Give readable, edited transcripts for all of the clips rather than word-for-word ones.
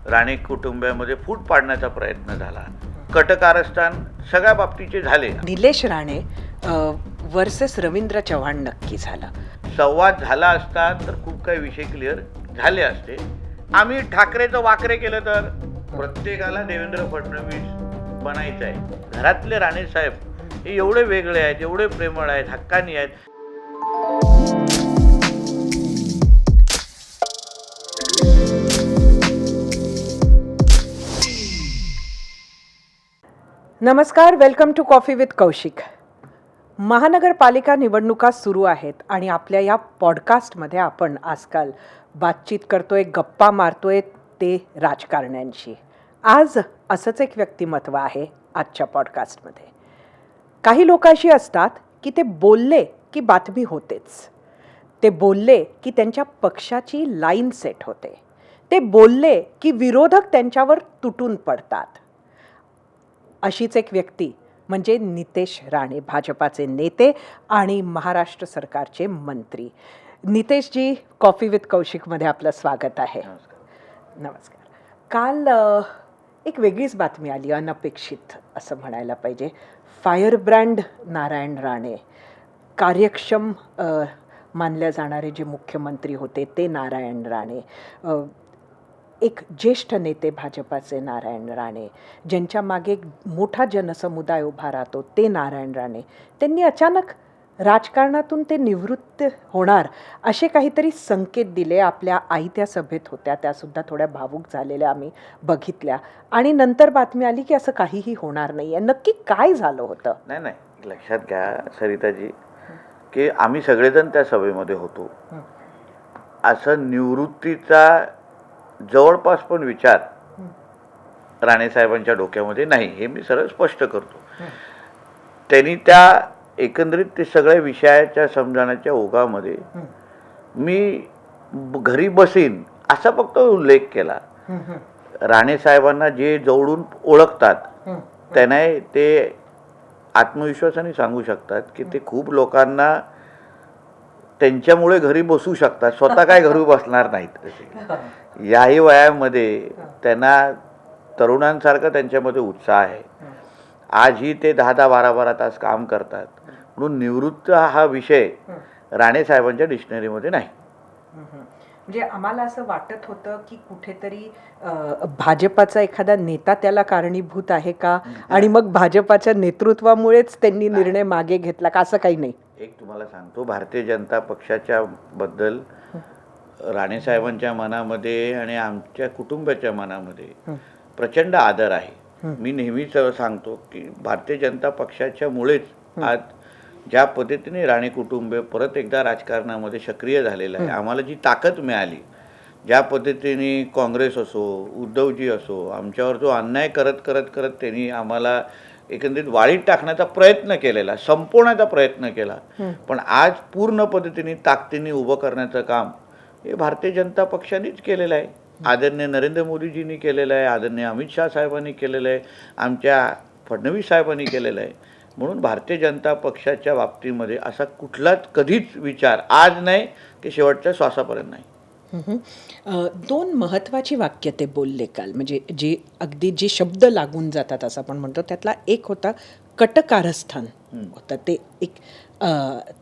राणे कुटुंबामध्ये फूट पाडण्याचा प्रयत्न झाला. कटकारस्थान सगळ्या बाबतीचे झाले. निलेश राणे वर्सेस रवींद्र चव्हाण नक्की झाला. संवाद झाला असता तर खूप काही विषय क्लिअर झाले असते. आम्ही ठाकरेचं वाकरे केलं तर प्रत्येकाला देवेंद्र फडणवीस बनायचं आहे. घरातले राणे साहेब हे एवढे वेगळे आहेत, एवढे प्रेमळ आहेत, हक्कानी आहेत. नमस्कार, welcome to coffee with Kaushik. महानगरपालिका निवडणुका सुरू आहेत आणि आपल्या या पॉडकास्टमध्ये आपण आजकाल बातचीत करतोय, गप्पा मारतोय ते राजकारण्यांशी. आज असंच एक व्यक्तिमत्व आहे आजच्या पॉडकास्टमध्ये. काही लोक अशी असतात की ते बोलले की बातमी होतेच. ते बोलले की त्यांच्या पक्षाची लाईन सेट होते. ते बोलले की विरोधक त्यांच्यावर तुटून पडतात. अशीच एक व्यक्ती म्हणजे नितेश राणे, भाजपाचे नेते आणि महाराष्ट्र सरकारचे मंत्री. नितेशजी, कॉफी विथ कौशिकमध्ये आपलं स्वागत आहे. नमस्कार. काल एक वेगळीच बातमी आली, अनपेक्षित असं म्हणायला पाहिजे. फायरब्रँड नारायण राणे, कार्यक्षम मानले जाणारे जे मुख्यमंत्री होते ते नारायण राणे, एक ज्येष्ठ नेते भाजपाचे नारायण राणे, ज्यांच्या मागे एक मोठा जनसमुदाय उभा राहतो ते नारायण राणे, त्यांनी अचानक राजकारणातून ते निवृत्त होणार असे काहीतरी संकेत दिले. आपल्या आई त्या सभेत होत्या, त्यासुद्धा थोड्या भावूक झालेल्या आम्ही बघितल्या. आणि नंतर बातमी आली की असं काहीही होणार नाही आहे. नक्की काय झालं होतं? नाही, लक्षात घ्या सरिताजी की आम्ही सगळेजण त्या सभेमध्ये होतो. असं निवृत्तीचा जवळपास पण विचार राणेसाहेबांच्या डोक्यामध्ये नाही, हे मी सरळ स्पष्ट करतो. त्यांनी त्या एकंदरीत ते सगळ्या विषयाच्या समजण्याच्या ओघामध्ये मी घरी बसीन असा फक्त उल्लेख केला. राणेसाहेबांना जे जवळून ओळखतात त्यांना ते आत्मविश्वासाने सांगू शकतात की ते खूप लोकांना त्यांच्यामुळे घरी बसू शकतात, स्वतः काय घरी बसणार नाहीत. याही वयामध्ये त्यांना तरुणांसारखं त्यांच्यामध्ये उत्साह आहे. आजही ते 10-10, 12-12 तास काम करतात. म्हणून निवृत्त हा विषय राणेसाहेबांच्या डिक्शनरीमध्ये नाही. म्हणजे आम्हाला असं वाटत होतं की कुठेतरी भाजपाचा एखादा नेता त्याला कारणीभूत आहे का, आणि मग भाजपाच्या नेतृत्वामुळेच त्यांनी निर्णय मागे घेतला का, असं काही नाही. एक तुम्हाला सांगतो, भारतीय जनता पक्षाच्या बद्दल राणेसाहेबांच्या मनामध्ये आणि आमच्या कुटुंबाच्या मनामध्ये प्रचंड आदर आहे. मी नेहमीच सांगतो की भारतीय जनता पक्षाच्या मुळेच आज ज्या पद्धतीने राणे कुटुंब परत एकदा राजकारणामध्ये सक्रिय झालेलं आहे, आम्हाला जी ताकद मिळाली, ज्या पद्धतीने काँग्रेस असो, उद्धवजी असो, आमच्यावर जो अन्याय करत करत करत त्यांनी आम्हाला एकंदरीत वाळीत टाकण्याचा प्रयत्न केलेला, संपवण्याचा प्रयत्न केला, पण आज पूर्ण पद्धतीने ताकदीने उभं करण्याचं काम हे भारतीय जनता पक्षानेच केलेलं आहे. आदरणीय नरेंद्र मोदीजींनी केलेलं आहे, आदरणीय अमित शाह साहेबांनी केलेलं आहे, आमच्या फडणवीस साहेबांनी केलेलं आहे. म्हणून भारतीय जनता पक्षाच्या बाबतीमध्ये असा कुठलाच कधीच विचार आज नाही की शेवटच्या श्वासापर्यंत नाही. 2 महत्त्वाची वाक्य ते बोलले काल, म्हणजे जे अगदी जे शब्द लागून जातात असं आपण म्हणतो, त्यातला एक होता कटकारस्थान होतं. ते एक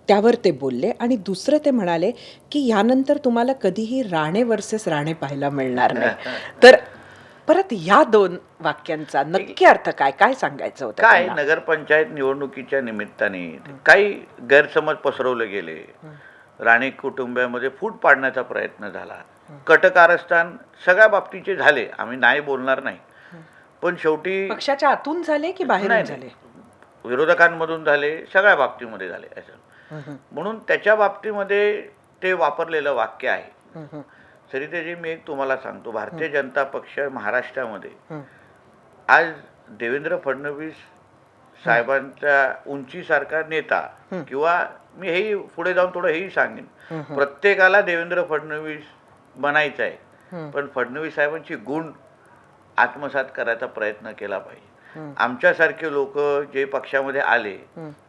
त्यावर ते बोलले. आणि दुसरं ते म्हणाले की यानंतर तुम्हाला कधीही राणे वर्सेस राणे पाहायला मिळणार नाही. तर परत या 2 वाक्यांचा नक्की अर्थ काय काय सांगायचं होतं? काय, नगरपंचायत निवडणुकीच्या निमित्ताने काही गैरसमज पसरवले गेले. राणे कुटुंबामध्ये फूट पाडण्याचा प्रयत्न झाला. कटकारस्थान सगळ्या बाबतीचे झाले, आम्ही नाही बोलणार नाही, पण शेवटी पक्षाच्या आतून झाले की बाहेरून झाले? विरोधकांमधून झाले, सगळ्या बाबतीमध्ये झाले असं. म्हणून त्याच्या बाबतीमध्ये ते वापरलेलं वाक्य आहे. सरितेजी, मी एक तुम्हाला सांगतो, भारतीय जनता पक्ष महाराष्ट्रामध्ये आज देवेंद्र फडणवीस साहेबांचा उंचीसारखा नेता, किंवा मी हेही पुढे जाऊन थोडं हेही सांगेन, प्रत्येकाला देवेंद्र फडणवीस बनायचं आहे, पण फडणवीस साहेबांची गुण आत्मसात करायचा प्रयत्न केला पाहिजे. आमच्यासारखे लोक जे पक्षामध्ये आले,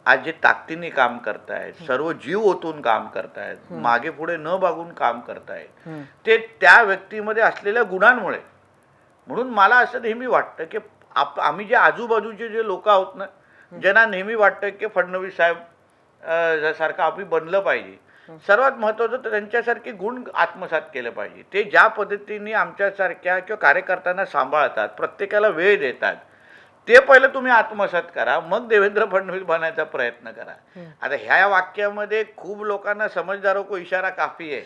आज जे ताकदीने काम करतायत, सर्व जीव ओतून काम करतायत, मागे पुढे न बघून काम करतायत, ते त्या व्यक्तीमध्ये असलेल्या गुणांमुळे म्हणून मला असं नेहमी वाटतं की आम्ही जे आजूबाजूचे जे लोक आहोत ना, ज्यांना नेहमी वाटतं की फडणवीस साहेब सारखं आम्ही बनलं पाहिजे, सर्वात महत्त्वाचं तर त्यांच्यासारखे गुण आत्मसात केलं पाहिजे. ते ज्या पद्धतीने आमच्यासारख्या किंवा कार्यकर्त्यांना सांभाळतात, प्रत्येकाला वेळ देतात, ते पहिलं तुम्ही आत्मसात करा, मग देवेंद्र फडणवीस बनायचा प्रयत्न करा. आता ह्या वाक्यामध्ये खूप लोकांना समजदारो को इशारा काफी आहे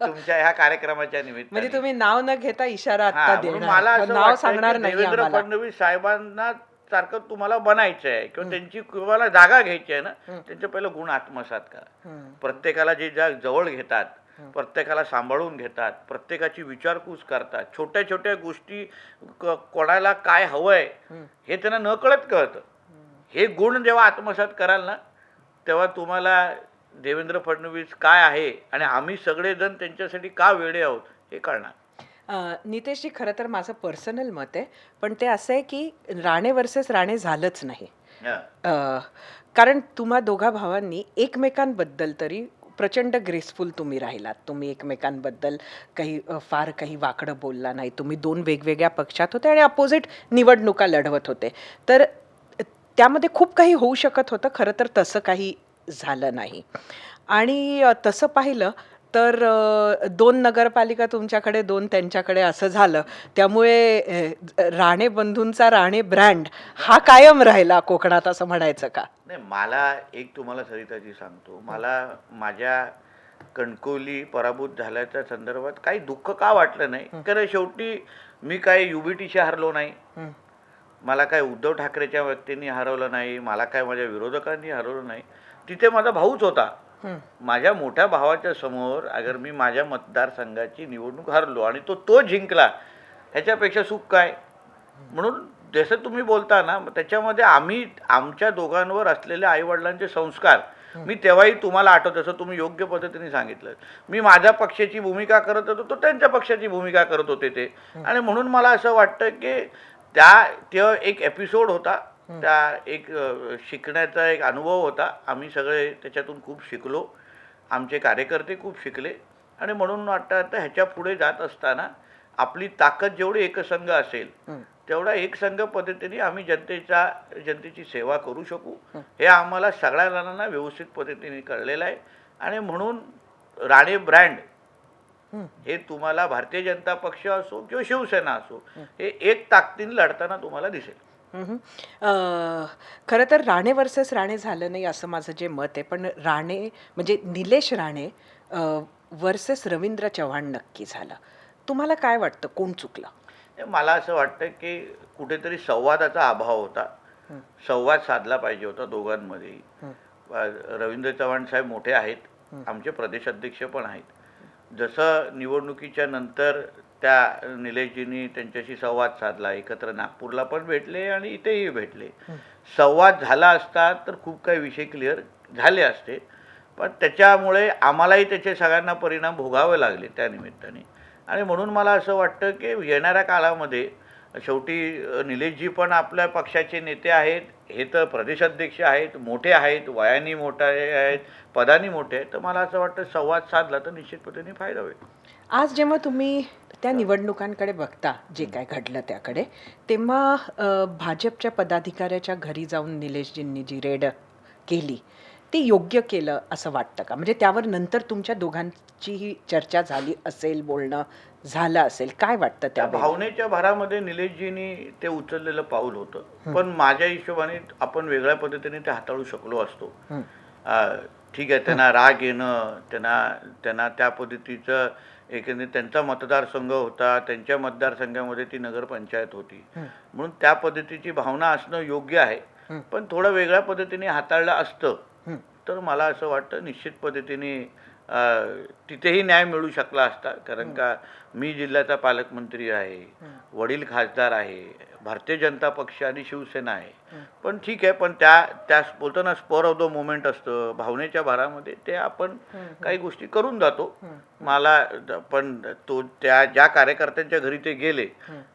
तुमच्या ह्या कार्यक्रमाच्या म्हणजे निमित्ताने. तुम्ही नाव न घेता इशारा हा, आता म्हणून देणार. मला असं नाव वाटतं सांगणार की नाही देवेंद्र आम्हाला. फडणवीस साहेबांना सारखं तुम्हाला बनायचं आहे किंवा त्यांची तुम्हाला जागा घ्यायची आहे ना, त्यांचे पहिलं गुण आत्मसात करा. प्रत्येकाला जे ज्या जवळ घेतात, प्रत्येकाला सांभाळून घेतात, प्रत्येकाची विचारपूस करतात, छोट्या छोट्या गोष्टी कोणाला काय हवंय हे त्यांना नकळत कळतं. हे गुण जेव्हा आत्मसात कराल ना, तेव्हा तुम्हाला देवेंद्र फडणवीस काय आहे आणि आम्ही सगळेजण त्यांच्यासाठी का वेडे आहोत हे कळणार. नितेशजी, खरं तर माझं पर्सनल मत आहे, पण ते असं आहे की राणे वर्सेस राणे झालंच नाही. कारण तुम्हा दोघा भावांनी एकमेकांबद्दल तरी प्रचंड ग्रेसफुल तुम्ही राहिलात. तुम्ही एकमेकांबद्दल फार काही वाकडं बोलला नाही. तुम्ही दोन वेगवेगळ्या पक्षात होते आणि अपोजिट निवडणुका लढवत होते, तर त्यामध्ये खूप काही होऊ शकत होतं. खरं तर तसं काही झालं नाही. आणि तसं पाहिलं तर 2 नगरपालिका तुमच्याकडे, 2 त्यांच्याकडे असं झालं. त्यामुळे राणे बंधूंचा राणे ब्रँड हा कायम राहिला कोकणात, असं म्हणायचं का? नाही, मला एक तुम्हाला सरिताजी सांगतो, मला माझ्या कणकवली पराभूत झाल्याच्या संदर्भात काही दुःख का वाटलं नाही. कारण शेवटी मी काय युबीटीशी हरलो नाही, मला काय उद्धव ठाकरेच्या व्यक्तींनी हरवलं नाही, मला काय माझ्या विरोधकांनी हरवलं नाही. तिथे माझा भाऊच होता. माझ्या मोठ्या भावाच्या समोर अगर मी माझ्या मतदारसंघाची निवडणूक हरलो आणि तो जिंकला, ह्याच्यापेक्षा सुख काय. म्हणून जसं तुम्ही बोलता ना, त्याच्यामध्ये आम्ही आमच्या दोघांवर असलेले आईवडिलांचे संस्कार मी तेव्हाही तुम्हाला आठवत, जसं तुम्ही योग्य पद्धतीने सांगितलं, मी माझ्या पक्षाची भूमिका करत होतो, तो त्यांच्या पक्षाची भूमिका करत होते ते. आणि म्हणून मला असं वाटतं की त्या एक एपिसोड होता, त्या एक शिकण्याचा एक अनुभव होता. आम्ही सगळे त्याच्यातून खूप शिकलो, आमचे कार्यकर्ते खूप शिकले. आणि म्हणून वाटतं आता ह्याच्या पुढे जात असताना आपली ताकद जेवढी एकसंघ असेल तेवढा एकसंघ पद्धतीने आम्ही जनतेची सेवा करू शकू, हे आम्हाला सगळ्या जणांना व्यवस्थित पद्धतीने कळलेलं आहे. आणि म्हणून राणे ब्रँड हे तुम्हाला भारतीय जनता पक्ष असो किंवा शिवसेना असो, हे एक ताकदीने लढताना तुम्हाला दिसेल. खरं तर राणे वर्सेस राणे झालं नाही असं माझं जे मत आहे, पण राणे म्हणजे निलेश राणे वर्सेस रवींद्र चव्हाण नक्की झालं. तुम्हाला काय वाटतं, कोण चुकलं? मला असं वाटतं की कुठेतरी संवादाचा अभाव होता. संवाद साधला पाहिजे होता दोघांमध्येही. रवींद्र चव्हाण साहेब मोठे आहेत, आमचे प्रदेश अध्यक्ष पण आहेत. जसं निवडणुकीच्या नंतर त्या निलेशजींनी त्यांच्याशी संवाद साधला, एकत्र नागपूरला पण भेटले आणि इथेही भेटले. संवाद झाला असता तर खूप काही विषय क्लिअर झाले असते, पण त्याच्यामुळे आम्हालाही त्याचे सगळ्यांना परिणाम भोगावे लागले त्या निमित्ताने. आणि म्हणून मला असं वाटतं की येणाऱ्या काळामध्ये शेवटी निलेशजी पण आपल्या पक्षाचे नेते आहेत, हे तर प्रदेशाध्यक्ष आहेत, मोठे आहेत, वयाने मोठे आहेत, पदानी मोठे आहेत. तर मला असं वाटतं संवाद साधला तर निश्चित पद्धतीने फायदा होईल. आज जेव्हा तुम्ही त्या निवडणुकांकडे बघता, जे काय घडलं त्याकडे, तेव्हा भाजपच्या पदाधिकाऱ्याच्या घरी जाऊन निलेशजींनी जी रेड केली ते योग्य केलं असं वाटतं का? म्हणजे त्यावर नंतर तुमच्या दोघांचीही चर्चा झाली असेल, बोलणं झालं असेल, काय वाटतं त्या त्या भावनेच्या भरामध्ये निलेशजींनी ते उचललेलं पाऊल होतं. पण माझ्या हिशोबाने आपण वेगळ्या पद्धतीने ते हाताळू शकलो असतो. ठीक आहे, त्यांना राग येणं, त्यांना त्या पद्धतीचं एकंदरीत त्यांचा मतदारसंघ होता, त्यांच्या मतदारसंघामध्ये ती नगरपंचायत होती, म्हणून त्या पद्धतीची भावना असणं योग्य आहे. पण थोडं वेगळ्या पद्धतीने हाताळलं असतं तर मला असं वाटतं निश्चित पद्धतीने तिथेही न्याय मिळू शकला असता. कारण का मी जिल्ह्याचा पालकमंत्री आहे, वडील खासदार आहे, भारतीय जनता पक्ष आणि शिवसेना आहे. पण ठीक आहे, पण त्या बोलतो ना, स्पर ऑफ द मोमेंट असतं, भावनेच्या भारामध्ये ते आपण काही गोष्टी करून जातो. मला पण ज्या कार्यकर्त्यांच्या घरी ते गेले,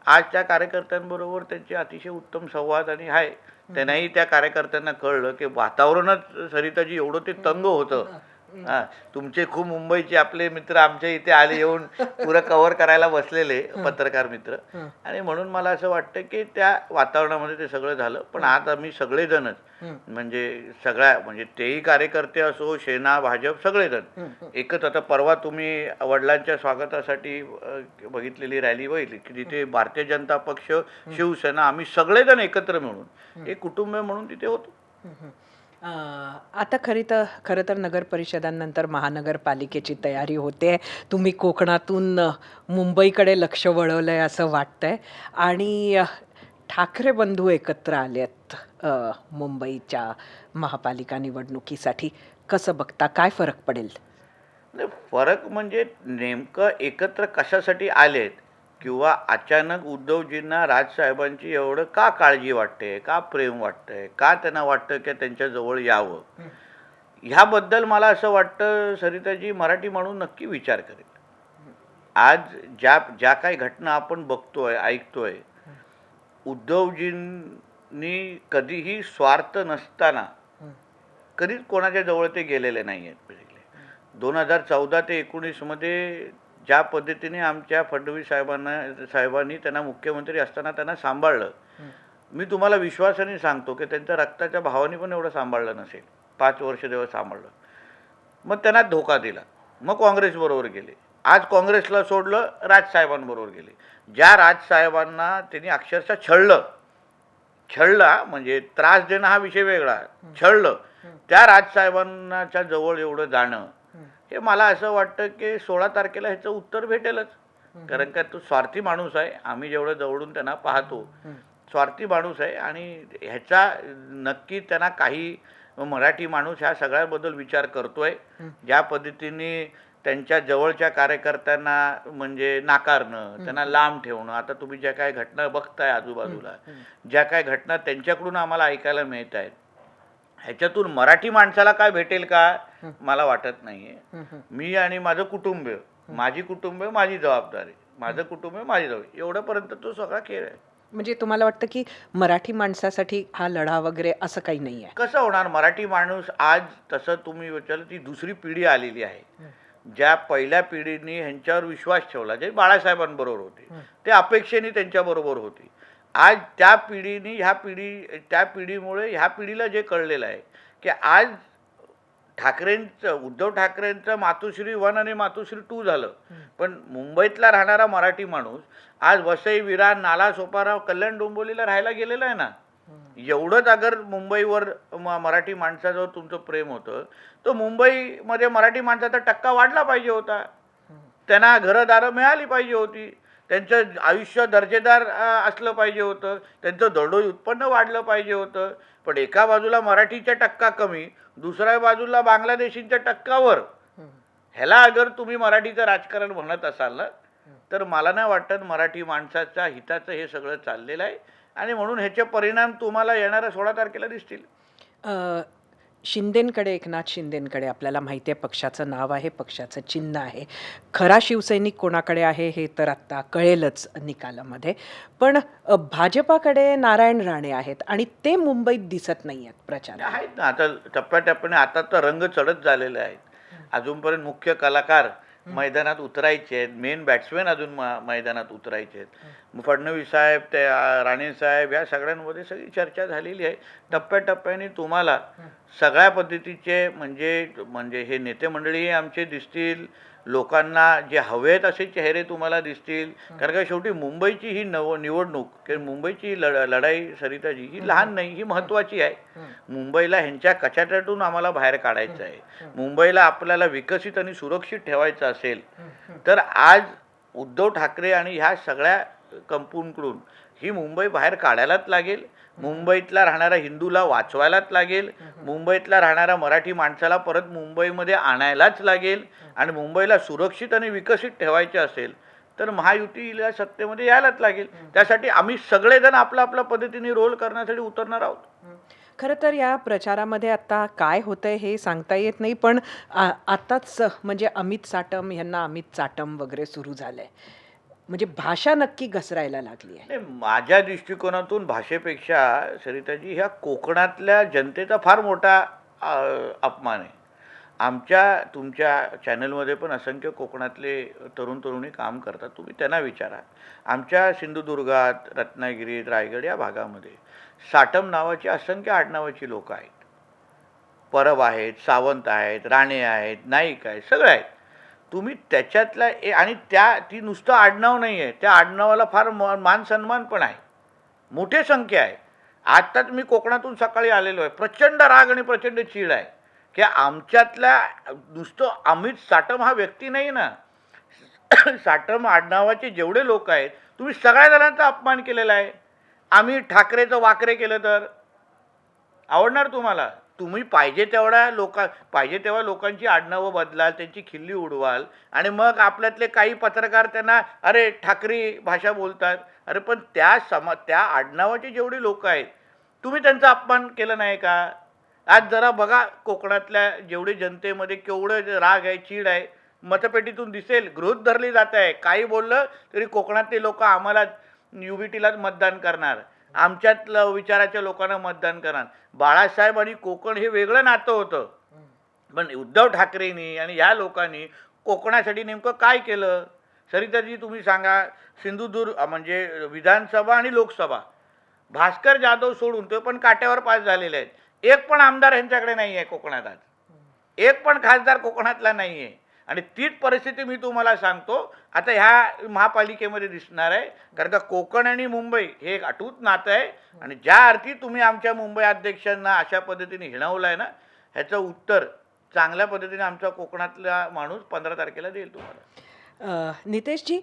आज त्या कार्यकर्त्यांबरोबर त्यांचे अतिशय उत्तम संवाद आणि त्यांनाही त्या कार्यकर्त्यांना कळलं की वातावरणच सरिताजी एवढं ते तंग होतं हा, तुमचे खूप मुंबईचे आपले मित्र आमच्या इथे आले, येऊन पुरं कव्हर करायला बसलेले पत्रकार मित्र. आणि म्हणून मला असं वाटतं की त्या वातावरणामध्ये ते सगळं झालं. पण आज आम्ही सगळेजणच म्हणजे म्हणजे तेही कार्यकर्ते असो, सेना, भाजप सगळेजण एकच. आता परवा तुम्ही वडिलांच्या स्वागतासाठी बघितलेली रॅली बघितली की तिथे भारतीय जनता पक्ष, शिवसेना, आम्ही सगळेजण एकत्र मिळून एक कुटुंब म्हणून तिथे होतो. आता खरं तर नगर परिषदांनंतर महानगरपालिकेची तयारी होते. तुम्ही कोकणातून मुंबईकडे लक्ष वळवलंय असं वाटतंय आणि ठाकरे बंधू एकत्र आलेत मुंबईच्या महापालिका निवडणुकीसाठी. कसं बघता, काय फरक पडेल? नाही, फरक म्हणजे नेमकं एकत्र कशासाठी आलेत किंवा अचानक उद्धवजींना राजसाहेबांची एवढं का काळजी वाटते, का प्रेम वाटतंय, का त्यांना वाटतं की त्यांच्या जवळ यावं, ह्याबद्दल मला असं वाटतं सरिताजी मराठी म्हणून नक्की विचार करेल. आज ज्या ज्या काही घटना आपण बघतोय, ऐकतोय, उद्धवजींनी कधीही स्वार्थ नसताना कधीच कोणाच्या जवळ ते गेलेले नाही आहेत. 2014 ते 19मध्ये ज्या पद्धतीने आमच्या फडणवीस साहेबांनी त्यांना मुख्यमंत्री असताना त्यांना सांभाळलं, मी तुम्हाला विश्वासाने सांगतो की त्यांच्या रक्ताच्या भावाने पण एवढं सांभाळलं नसेल. 5 वर्ष जेव्हा सांभाळलं, मग त्यांना धोका दिला, मग काँग्रेसबरोबर गेले. आज काँग्रेसला सोडलं, राजसाहेबांबरोबर गेले. ज्या राजसाहेबांना त्यांनी अक्षरशः छळलं, म्हणजे त्रास देणं हा विषय वेगळा, छळलं, त्या राजसाहेबांच्या जवळ एवढं जाणं, हे मला असं वाटतं की 16 तारखेला ह्याचं उत्तर भेटेलच. कारण का तो स्वार्थी माणूस आहे. आम्ही जेवढं जवळून त्यांना पाहतो, स्वार्थी माणूस आहे. आणि ह्याचा नक्की त्यांना काही मराठी माणूस ह्या सगळ्याबद्दल विचार करतोय. ज्या पद्धतीने त्यांच्या जवळच्या कार्यकर्त्यांना म्हणजे नाकारणं, त्यांना लांब ठेवणं, आता तुम्ही ज्या काही घटना बघताय आजूबाजूला, ज्या काही घटना त्यांच्याकडून आम्हाला ऐकायला मिळत आहेत, ह्याच्यातून मराठी माणसाला काय भेटेल का मला वाटत नाहीये. मी आणि माझं कुटुंब, माझी कुटुंब, माझी जबाबदारी, माझं कुटुंब, माझी जबाबदारी, एवढ्यापर्यंत तो सगळा खेळ आहे. म्हणजे तुम्हाला वाटतं की मराठी माणसासाठी हा लढा वगैरे असं काही नाही आहे? कसं होणार? मराठी माणूस आज, तसं तुम्ही विचारलं, ती दुसरी पिढी आलेली आहे. ज्या पहिल्या पिढीने ह्यांच्यावर विश्वास ठेवला, जे बाळासाहेबांबरोबर होते, ते अपेक्षेने त्यांच्याबरोबर होते. आज त्या पिढीने त्या पिढीमुळे ह्या पिढीला जे कळलेलं आहे की आज उद्धव ठाकरेंचं मातोश्री 1 आणि मातोश्री 2 झालं, पण मुंबईतला राहणारा मराठी माणूस आज वसई, विरार, नालासोपारा, कल्याण, डोंबिवलीला राहायला गेलेला आहे ना. एवढंच अगर मुंबईवर मराठी माणसाजवळ तुमचं प्रेम होतं, तर मुंबईमध्ये मराठी माणसाचा टक्का वाढला पाहिजे होता. त्यांना घरदारं मिळाली पाहिजे होती, त्यांचं आयुष्य दर्जेदार असलं पाहिजे होतं, त्यांचं दरडोई उत्पन्न वाढलं पाहिजे होतं. पण एका बाजूला मराठीचा टक्का कमी, दुसऱ्या बाजूला बांगलादेशींच्या टक्कावर. ह्याला अगर तुम्ही मराठीचं राजकारण म्हणत असाल ना, तर मला नाही वाटत मराठी माणसाच्या हिताचं हे सगळं चाललेलं आहे. आणि म्हणून ह्याचे परिणाम तुम्हाला येणाऱ्या 16 तारखेला दिसतील. शिंदेंकडे, एकनाथ शिंदेंकडे, आपल्याला माहिती आहे पक्षाचं नाव आहे, पक्षाचं चिन्ह आहे. खरा शिवसैनिक कोणाकडे आहे हे तर आत्ता कळेलच निकालामध्ये. पण भाजपाकडे नारायण राणे आहेत आणि ते मुंबईत दिसत नाही आहेत प्रचारात. आहेत ना, आता टप्प्याटप्प्याने आता तर रंग चढत झालेले आहेत. अजूनपर्यंत मुख्य कलाकार मैदानात उतरायचे आहेत, मेन बॅट्समॅन अजून मैदानात उतरायचे आहेत. फडणवीस साहेब, ते राणे साहेब, या सगळ्यांमध्ये सगळी चर्चा झालेली आहे. टप्प्याटप्प्याने तुम्हाला सगळ्या पद्धतीचे म्हणजे हे नेते मंडळी आमचे दिसतील, लोकांना जे हवेत असे चेहरे तुम्हाला दिसतील. कारण का शेवटी मुंबईची ही निवडणूक किंवा मुंबईची लढाई सरिताजी ही लहान नाही, ही महत्त्वाची आहे. मुंबईला ह्यांच्या कचाट्यातून आम्हाला बाहेर काढायचं आहे. मुंबईला आपल्याला विकसित आणि सुरक्षित ठेवायचं असेल तर आज उद्धव ठाकरे आणि ह्या सगळ्या कंपनीकडून ही मुंबई बाहेर काढायलाच लागेल. मुंबईतला राहणाऱ्या हिंदूला वाचवायलाच लागेल. मुंबईतला राहणाऱ्या मराठी माणसाला परत मुंबईमध्ये आणायलाच लागेल. आणि मुंबईला सुरक्षित आणि विकसित ठेवायचे असेल तर महायुतीला सत्तेमध्ये यायलाच लागेल. त्यासाठी आम्ही सगळेजण आपल्या आपल्या पद्धतीने रोल करण्यासाठी उतरणार आहोत. खरं तर या प्रचारामध्ये आता काय होतंय हे सांगता येत नाही, पण आताच म्हणजे अमित साटम यांना अमित चाटम वगैरे सुरू झालंय. म्हणजे भाषा नक्की घसरायला लागली आहे. माझ्या दृष्टिकोनातून भाषेपेक्षा सरिताजी ह्या कोकणातल्या जनतेचा फार मोठा अपमान आहे. आमच्या तुमच्या चॅनलमध्ये पण असंख्य कोकणातले तरुण तरुणी काम करतात, तुम्ही त्यांना विचारा. आमच्या सिंधुदुर्गात, रत्नागिरीत, रायगड या भागामध्ये साटम नावाची असंख्य आडनावाची लोक आहेत. परब आहेत, सावंत आहेत, राणे आहेत, नाईक आहेत, सगळे आहेत. तुम्ही त्याच्यातला आणि ती नुसतं आडनाव नाही आहे, त्या आडनावाला फार मान सन्मान पण आहे, मोठी संख्या आहे. आत्ताच मी कोकणातून सकाळी आलेलो आहे, प्रचंड राग आणि प्रचंड चीड आहे की आमच्यातल्या नुसतं अमित साटम हा व्यक्ती नाही ना, साटम आडनावाचे जेवढे लोक आहेत तुम्ही सगळ्या जणांचा अपमान केलेला आहे. आम्ही ठाकरेचं वाकरे केलं तर आवडणार तुम्हाला? तुम्ही पाहिजे तेव्हा लोकांची आडनावं बदलाल, त्यांची खिल्ली उडवाल आणि मग आपल्यातले काही पत्रकार त्यांना अरे ठाकरी भाषा बोलतात. अरे पण त्या आडनावाचे जेवढे लोक आहेत तुम्ही त्यांचा अपमान केला नाही का? आज जरा बघा कोकणातल्या जेवढे जनतेमध्ये केवढं राग आहे, चीड आहे, मतपेटीतून दिसेल. गृहीत धरली जात आहे, काही बोललं तरी कोकणातले लोक आम्हाला UBTलाच मतदान करणार, आमच्यातलं विचाराच्या लोकांना मतदान करणार. बाळासाहेब आणि कोकण हे वेगळं नातं होतं, पण उद्धव ठाकरेंनी आणि या लोकांनी कोकणासाठी नेमकं काय केलं? सरिताजी तुम्ही सांगा. सिंधुदुर्ग म्हणजे विधानसभा आणि लोकसभा भास्कर जाधव सोडून ते पण काट्यावर पास झालेले आहेत. एक पण आमदार यांच्याकडे नाही आहे कोकणात, आज एक पण खासदार कोकणातला नाही आहे. आणि तीच परिस्थिती मी तुम्हाला सांगतो आता ह्या महापालिकेमध्ये दिसणार आहे, कारण का कोकण आणि मुंबई हे एक अटूट नातं आहे. आणि ज्या अर्थी तुम्ही आमच्या मुंबई अध्यक्षांना अशा पद्धतीने हिणवलं आहे ना, ह्याचं उत्तर चांगल्या पद्धतीने आमचा कोकणातला माणूस 15 तारखेला देईल तुम्हाला. नितेशजी,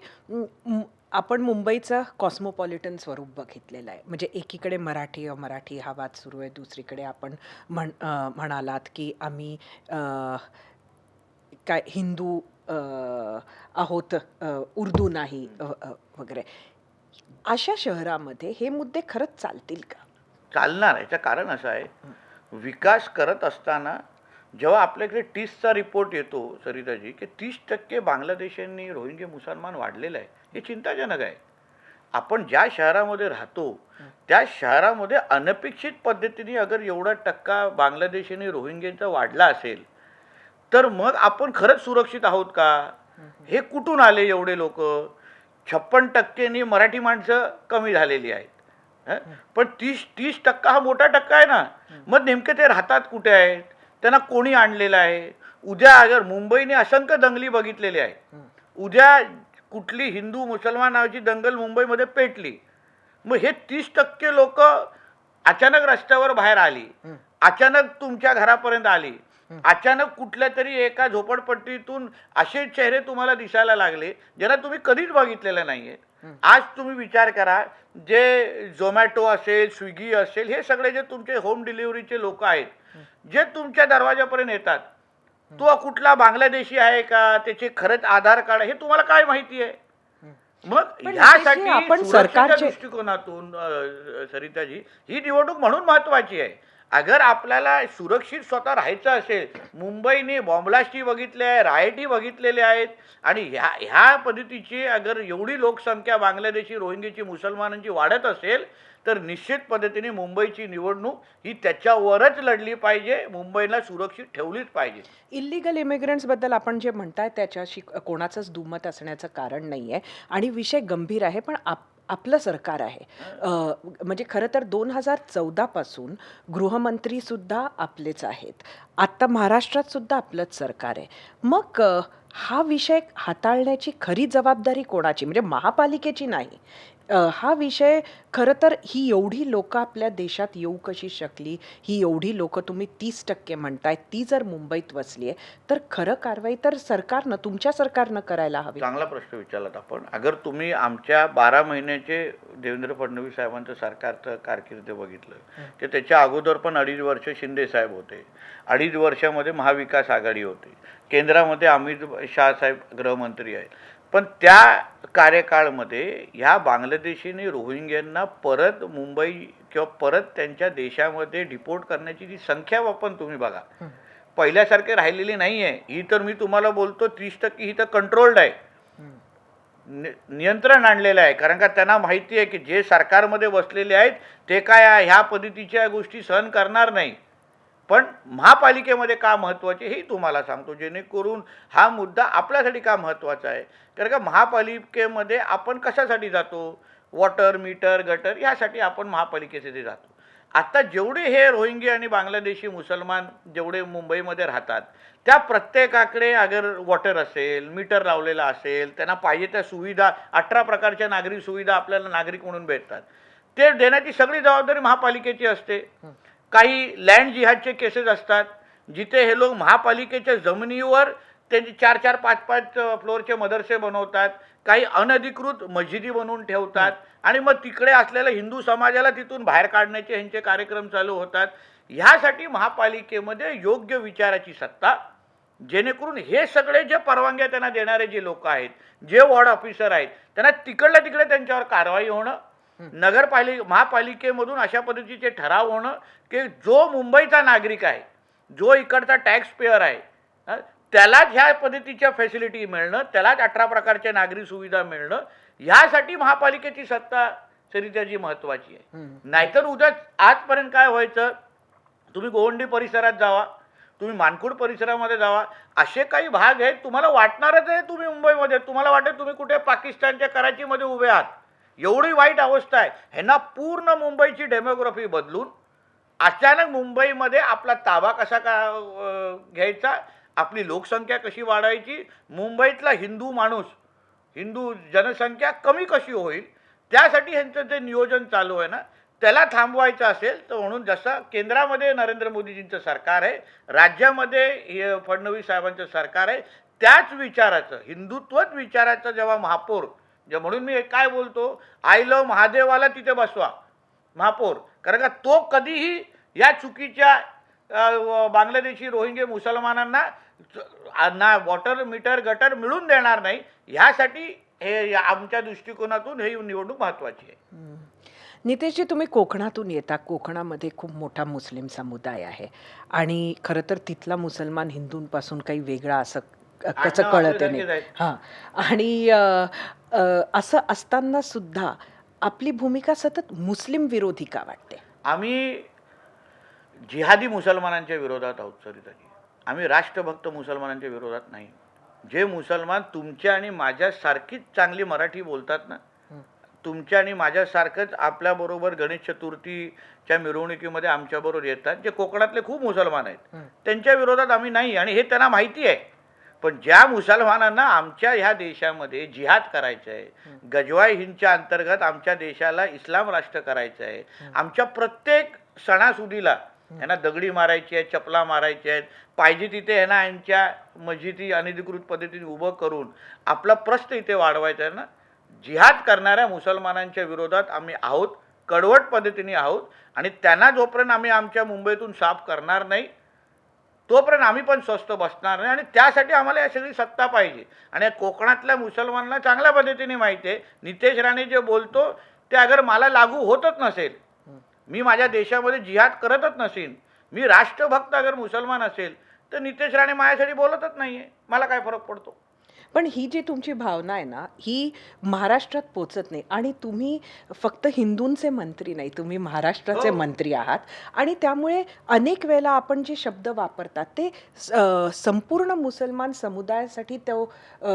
आपण मुंबईचं कॉस्मोपॉलिटन स्वरूप बघितलेलं आहे. म्हणजे एकीकडे मराठी अमराठी हा वाद सुरू आहे, दुसरीकडे आपण म्हणालात की आम्ही काय हिंदू आहोत, उर्दू नाही वगैरे. अशा शहरामध्ये हे मुद्दे खरंच चालतील का? चालणार. याचं कारण असं आहे, विकास करत असताना जेव्हा आपल्याकडे टीसचा रिपोर्ट येतो सरिताजी की 30% बांगलादेशांनी रोहिंग्या मुसलमान वाढलेलं आहे, हे चिंताजनक आहे. आपण ज्या शहरामध्ये राहतो त्या शहरामध्ये अनपेक्षित पद्धतीने अगर एवढा टक्का बांगलादेशी रोहिंग्यांचा वाढला असेल तर मग आपण खरंच सुरक्षित आहोत का? हे कुठून आले एवढे लोक? 56% मराठी माणसं कमी झालेली आहेत, पण 30% हा मोठा टक्का आहे ना. मग नेमके ते राहतात कुठे आहेत? त्यांना कोणी आणलेलं आहे? उद्या अगर मुंबईने असंख्य दंगली बघितलेली आहे, उद्या कुठली हिंदू मुसलमान नावाची दंगल मुंबईमध्ये पेटली, मग हे 30% लोक अचानक रस्त्यावर बाहेर आली, अचानक तुमच्या घरापर्यंत आली, अचानक कुठल्या तरी एका झोपडपट्टीतून असे चेहरे तुम्हाला दिसायला लागले ज्यांना तुम्ही कधीच बघितलेलं नाहीये. आज तुम्ही विचार करा, जे झोमॅटो असेल, स्विगी असेल, हे सगळे जे तुमचे होम डिलिव्हरीचे लोक आहेत जे तुमच्या दरवाजापर्यंत येतात, तो कुठला बांगलादेशी आहे का, त्याचे खरंच आधार कार्ड हे तुम्हाला काय माहिती आहे? मग ह्यासाठी आपण सरकारच्या दृष्टिकोनातून सरिताजी ही निवडणूक म्हणून महत्वाची आहे. अगर आपल्याला सुरक्षित स्वतः राहायचं असेल, मुंबईने बॉम्बलास्टही बघितले आहे, रायटही बघितलेले आहेत, आणि ह्या पद्धतीची अगर एवढी लोकसंख्या बांगलादेशी रोहिंग्याची मुसलमानांची वाढत असेल तर निश्चित पद्धतीने मुंबईची निवडणूक ही त्याच्यावरच लढली पाहिजे, मुंबईला सुरक्षित ठेवलीच पाहिजे. इलिगल इमिग्रंट्सबद्दल आपण जे म्हणताय त्याच्याशी कोणाचंच दुमत असण्याचं कारण नाही आहे आणि विषय गंभीर आहे. पण आपलं सरकार आहे, म्हणजे खरं तर 2014 पासून गृहमंत्रीसुद्धा आपलेच आहेत, आत्ता महाराष्ट्रात सुद्धा आपलंच सरकार आहे. मग हा विषय हाताळण्याची खरी जबाबदारी कोणाची? म्हणजे महापालिकेची नाही. हा विषय खरं तर ही एवढी लोक आपल्या देशात येऊ कशी शकली, ही एवढी लोक तुम्ही 30% म्हणताय, ती जर मुंबईत वसली आहे तर खरं कारवाई तर सरकारनं, तुमच्या सरकारनं करायला हवी. चांगला प्रश्न विचारलात आपण. अगर तुम्ही आमच्या 12 महिन्याचे देवेंद्र फडणवीस साहेबांचं सरकारचं कारकीर्द बघितलं की त्याच्या अगोदर पण 2.5 वर्ष शिंदे साहेब होते, 2.5 वर्षामध्ये महाविकास आघाडी होती, केंद्रामध्ये अमित शाह साहेब गृहमंत्री आहेत, पण त्या कार्यकाळमध्ये ह्या बांगलादेशीने रोहिंग्यांना परत मुंबई किंवा परत त्यांच्या देशामध्ये डिपोर्ट करण्याची जी संख्या आपण तुम्ही बघा, पहिल्यासारखे राहिलेली नाही आहे. ही तर मी तुम्हाला बोलतो 30% ही तर कंट्रोल्ड आहे, नियंत्रण आणलेलं आहे. कारण का त्यांना माहिती आहे की जे सरकारमध्ये बसलेले आहेत ते काय ह्या पद्धतीच्या गोष्टी सहन करणार नाही. पण महापालिकेमध्ये का महत्त्वाचे हेही तुम्हाला सांगतो, जेणेकरून हा मुद्दा आपल्यासाठी का महत्त्वाचा आहे. कारण का महापालिकेमध्ये आपण कशासाठी जातो, वॉटर मीटर गटर यासाठी आपण महापालिकेसाठी जातो. आता जेवढे हे रोहिंगे आणि बांगलादेशी मुसलमान जेवढे मुंबईमध्ये राहतात त्या प्रत्येकाकडे अगर वॉटर असेल, मीटर लावलेला असेल, त्यांना पाहिजे त्या सुविधा 18 प्रकारच्या नागरिक सुविधा आपल्याला नागरिक म्हणून भेटतात, ते देण्याची सगळी जबाबदारी महापालिकेची असते. काही लँड जिहादचे केसेस असतात जिथे हे लोक महापालिकेच्या जमिनीवर त्यांची 4-4, 5-5 फ्लोअरचे मदरसे बनवतात, काही अनधिकृत मस्जिदी बनवून ठेवतात आणि मग तिकडे असलेल्या हिंदू समाजाला तिथून बाहेर काढण्याचे ह्यांचे कार्यक्रम चालू होतात. ह्यासाठी महापालिकेमध्ये योग्य विचाराची सत्ता, जेणेकरून हे सगळे जे परवानग्या त्यांना देणारे जे लोक आहेत, जे वॉर्ड ऑफिसर आहेत, त्यांना तिकडल्या तिकडे त्यांच्यावर कारवाई होणं, महापालिकेमधून अशा पद्धतीचे ठराव होणं की जो मुंबईचा नागरिक आहे, जो इकडचा टॅक्स पेअर आहे, त्यालाच ह्या पद्धतीच्या फॅसिलिटी मिळणं, त्यालाच 18 प्रकारच्या नागरी सुविधा मिळणं, ह्यासाठी महापालिकेची सत्ता सरिताजी महत्त्वाची आहे. नाहीतर उद्या आजपर्यंत काय व्हायचं, तुम्ही गोवंडी परिसरात जावा, तुम्ही मानकुड परिसरामध्ये जावा, असे काही भाग आहेत तुम्हाला वाटणारच आहे तुम्ही मुंबईमध्ये, तुम्हाला वाटेल तुम्ही कुठे पाकिस्तानच्या कराचीमध्ये उभे आहात. एवढी वाईट अवस्था आहे. ह्यांना पूर्ण मुंबईची डेमोग्राफी बदलून अचानक मुंबईमध्ये आपला ताबा कसा घ्यायचा, आपली लोकसंख्या कशी वाढायची, मुंबईतला हिंदू माणूस, हिंदू जनसंख्या कमी कशी होईल, त्यासाठी ह्यांचं जे नियोजन चालू आहे ना, त्याला थांबवायचं असेल तर म्हणून जसं केंद्रामध्ये नरेंद्र मोदीजींचं सरकार आहे, राज्यामध्ये फडणवीस साहेबांचं सरकार आहे, त्याच विचाराचं, हिंदुत्वच विचाराचं जेव्हा महापौर, म्हणून मी काय बोलतो, आय लव्ह महादेवाला तिथे बसवा महापौर, कारण का तो कधीही या चुकीच्या बांगलादेशी रोहिंगे मुसलमानांना ना वॉटर मीटर गटर मिळून देणार नाही. ह्यासाठी हे आमच्या दृष्टिकोनातून हे निवडणूक महत्त्वाची आहे. नितेशजी, तुम्ही कोकणातून येता. कोकणामध्ये खूप मोठा मुस्लिम समुदाय आहे आणि खरं तर तिथला मुसलमान हिंदूंपासून काही वेगळा असं कसं कळत नाही. हां, आणि असं असताना सुद्धा आपली भूमिका सतत मुस्लिम विरोधी का वाटते? आम्ही जिहादी मुसलमानांच्या विरोधात आहोत सरिताजी. आम्ही राष्ट्रभक्त मुसलमानांच्या विरोधात नाही. जे मुसलमान तुमच्या आणि माझ्यासारखीच चांगली मराठी बोलतात ना, तुमच्या आणि माझ्यासारखंच आपल्याबरोबर गणेश चतुर्थीच्या मिरवणुकीमध्ये आमच्याबरोबर येतात, जे कोकणातले खूप मुसलमान आहेत, त्यांच्या विरोधात आम्ही नाही आणि हे त्यांना माहिती आहे. पण ज्या मुसलमानांना आमच्या ह्या देशामध्ये जिहाद करायचं आहे, गजवाय हिंदच्या अंतर्गत आमच्या देशाला इस्लाम राष्ट्र करायचं आहे, आमच्या प्रत्येक सणासुदीला ह्यांना दगडी मारायची आहे, चपला मारायची आहेत, पाहिजे तिथे ह्यांना यांच्या मस्जिदी अनधिकृत पद्धतीने उभं करून आपला प्रश्न इथे वाढवायचा आहे ना, जिहाद करणाऱ्या मुसलमानांच्या विरोधात आम्ही आहोत, कडवट पद्धतीने आहोत. आणि त्यांना जोपर्यंत आम्ही आमच्या मुंबईतून साफ करणार नाही तोपर्यंत आम्ही पण स्वस्त बसणार नाही. आणि त्यासाठी आम्हाला या सगळी सत्ता पाहिजे. आणि कोकणातल्या मुसलमानांना चांगल्या पद्धतीने माहिती आहे, नितेश राणे जे बोलतो ते अगर मला लागू होतच नसेल, मी माझ्या देशामध्ये जिहाद करतच नसेल, मी राष्ट्रभक्त अगर मुसलमान असेल, तर नितेश राणे माझ्यासाठी बोलतच नाही आहे, मला काय फरक पडतो. पण ही जी तुमची भावना आहे ना, ही महाराष्ट्रात पोचत नाही. आणि तुम्ही फक्त हिंदूंचे मंत्री नाही, तुम्ही महाराष्ट्राचे मंत्री आहात. आणि त्यामुळे अनेक वेळेला आपण जे शब्द वापरतात ते संपूर्ण मुसलमान समुदायासाठी तो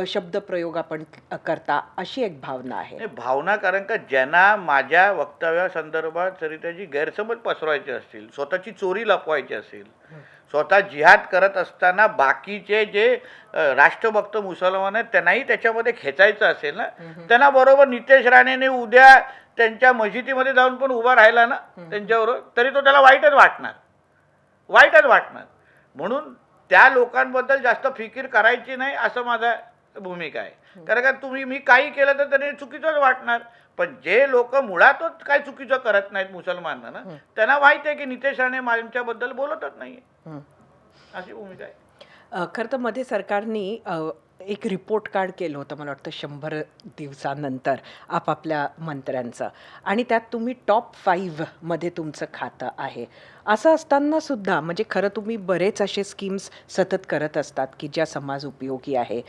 शब्दप्रयोग आपण करता, अशी एक भावना आहे. भावना, कारण का ज्यांना माझ्या वक्तव्यासंदर्भात सरिताजी गैरसमज पसरवायचे असतील, स्वतःची चोरी लपवायची असेल, स्वतः जिहाद करत असताना बाकीचे जे राष्ट्रभक्त मुसलमान आहेत त्यांनाही त्याच्यामध्ये खेचायचं असेल ना, त्यांना बरोबर नितेश राणेने उद्या त्यांच्या मस्जिदीमध्ये जाऊन पण उभा राहिला ना त्यांच्याबरोबर, तरी तो त्याला वाईटच वाटणार. म्हणून त्या लोकांबद्दल जास्त फिकीर करायची नाही असं माझा भूमिका आहे. कारण का मी काही केलं तर त्यांनी चुकीचंच वाटणार. पण जे लोक मुळातच काय चुकीचं करत नाहीत मुसलमानांना ना, त्यांना माहिती आहे की नितेश राणे माझ्याबद्दल बोलतच नाहीये, अशी भूमिका आहे. खरं तर मध्ये सरकारने एक रिपोर्ट कार्ड केलं होतं मला वाटतं 100 दिवसानंतर आपापल्या मंत्र्यांचं आणि त्यात तुम्ही टॉप 5 मध्ये तुमचं खातं आहे. असं असताना सुद्धा म्हणजे खरं तुम्ही बरेच असे स्कीम्स सतत करत असतात की ज्या समाज उपयोगी आहे.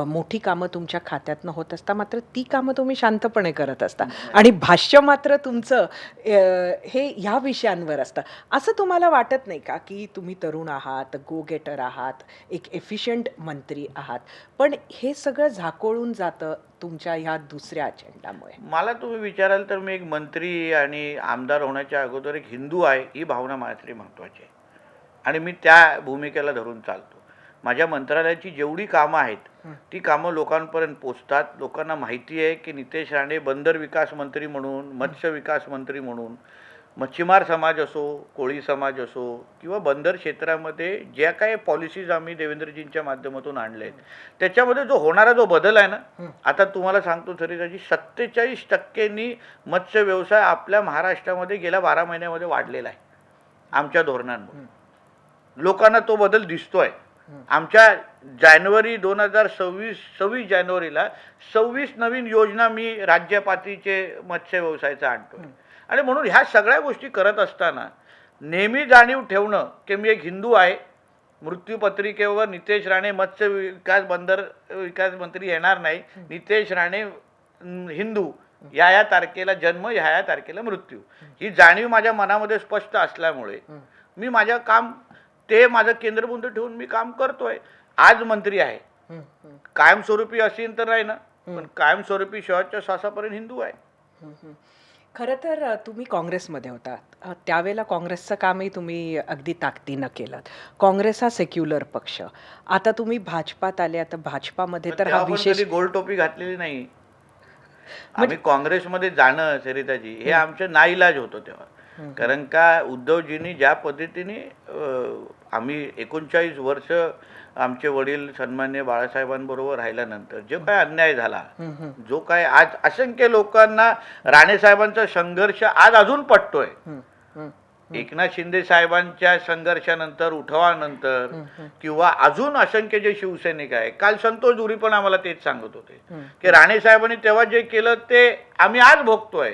मोठी कामं तुमच्या खात्यातनं होत असतात मात्र ती कामं तुम्ही शांतपणे करत असता आणि भाष्य मात्र तुमचं हे ह्या विषयांवर असतं. असं तुम्हाला वाटत नाही का की तुम्ही तरुण आहात, गो गेटर आहात, एक एफिशियंट मंत्री आहात, पण हे सगळं झाकोळून जातं तुमच्या ह्या दुसऱ्या अजेंडामुळे? मला तुम्ही विचाराल तर मी एक मंत्री आणि आमदार होण्याच्या अगोदर एक हिंदू आहे ही भावना माझ्यासाठी महत्त्वाची आहे आणि मी त्या भूमिकेला धरून चालतो. माझ्या मंत्रालयाची जेवढी कामं आहेत ती कामं लोकांपर्यंत पोचतात. लोकांना माहिती आहे की नितेश राणे बंदर विकास मंत्री म्हणून, मत्स्य विकास मंत्री म्हणून, मच्छीमार समाज असो, कोळी समाज असो किंवा बंदर क्षेत्रामध्ये ज्या काही पॉलिसीज आम्ही देवेंद्रजींच्या माध्यमातून आणले आहेत त्याच्यामध्ये जो होणारा जो बदल आहे ना, आता तुम्हाला सांगतो सरिताजी, 47% मत्स्य व्यवसाय आपल्या महाराष्ट्रामध्ये गेल्या 12 महिन्यामध्ये वाढलेला आहे आमच्या धोरणांमुळे. लोकांना तो बदल दिसतोय. आमच्या जानेवारी 26 जानेवारीला 26 नवीन योजना मी राज्य पातळीचे मत्स्य व्यवसायाचा आणतोय आणि म्हणून ह्या सगळ्या गोष्टी करत असताना नेहमी जाणीव ठेवणं की मी एक हिंदू आहे. मृत्यूपत्रिकेवर नितेश राणे मत्स्य विकास बंदर विकास मंत्री येणार नाही. नितेश राणे हिंदू, या तारखेला जन्म, ह्या तारखेला मृत्यू, ही जाणीव माझ्या मनामध्ये स्पष्ट असल्यामुळे मी माझं केंद्रबिंदू ठेवून मी काम करतोय. आज मंत्री आहे, कायमस्वरूपी असेल तर नाही ना, पण कायमस्वरूपी शेवटच्या श्वासापर्यंत हिंदू आहे. खरं तर तुम्ही काँग्रेसमध्ये होतात त्यावेळेला काँग्रेसचं कामही तुम्ही अगदी ताकदीनं केलं. काँग्रेस हा सेक्युलर पक्ष. आता तुम्ही भाजपात आले, आता भाजपामध्ये तर हा विशेष गोल टोपी घातलेली नाही. आम्ही काँग्रेसमध्ये जाणं सरिताजी हे आमचं नाईलाज होतं तेव्हा. कारण का उद्धवजींनी ज्या पद्धतीने आम्ही 39 वर्ष आमचे वडील सन्मान्य बाळासाहेबांबरोबर राहिल्यानंतर जो काय अन्याय झाला, जो काय आज असंख्य लोकांना राणेसाहेबांचा संघर्ष आज अजून पटतोय. एकनाथ शिंदे साहेबांच्या संघर्षानंतर, उठवानंतर किंवा अजून असंख्य जे शिवसैनिक आहे, काल संतोष दुरी पण आम्हाला तेच सांगत होते की राणेसाहेबांनी तेव्हा जे केलं ते आम्ही आज भोगतोय.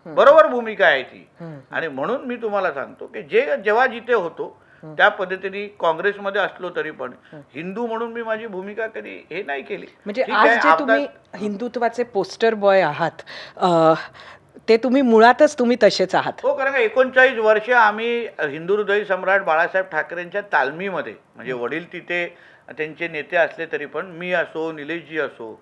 बरोबर भूमिका आहे ती. आणि म्हणून मी तुम्हाला सांगतो की जेव्हा जिथे होतो त्या पद्धतीने काँग्रेसमध्ये असलो तरी पण हिंदू म्हणून मी माझी भूमिका कधी हे नाही केली. म्हणजे आज जे तुम्ही हिंदुत्वाचे पोस्टर बॉय आहात ते तुम्ही मुळातच तुम्ही तसेच आहात. हो, कारण 39 वर्ष आम्ही हिंदू हृदय सम्राट बाळासाहेब ठाकरेंच्या तालमीमध्ये, म्हणजे वडील तिथे त्यांचे नेते असले तरी पण मी असो, निलेशजी असो,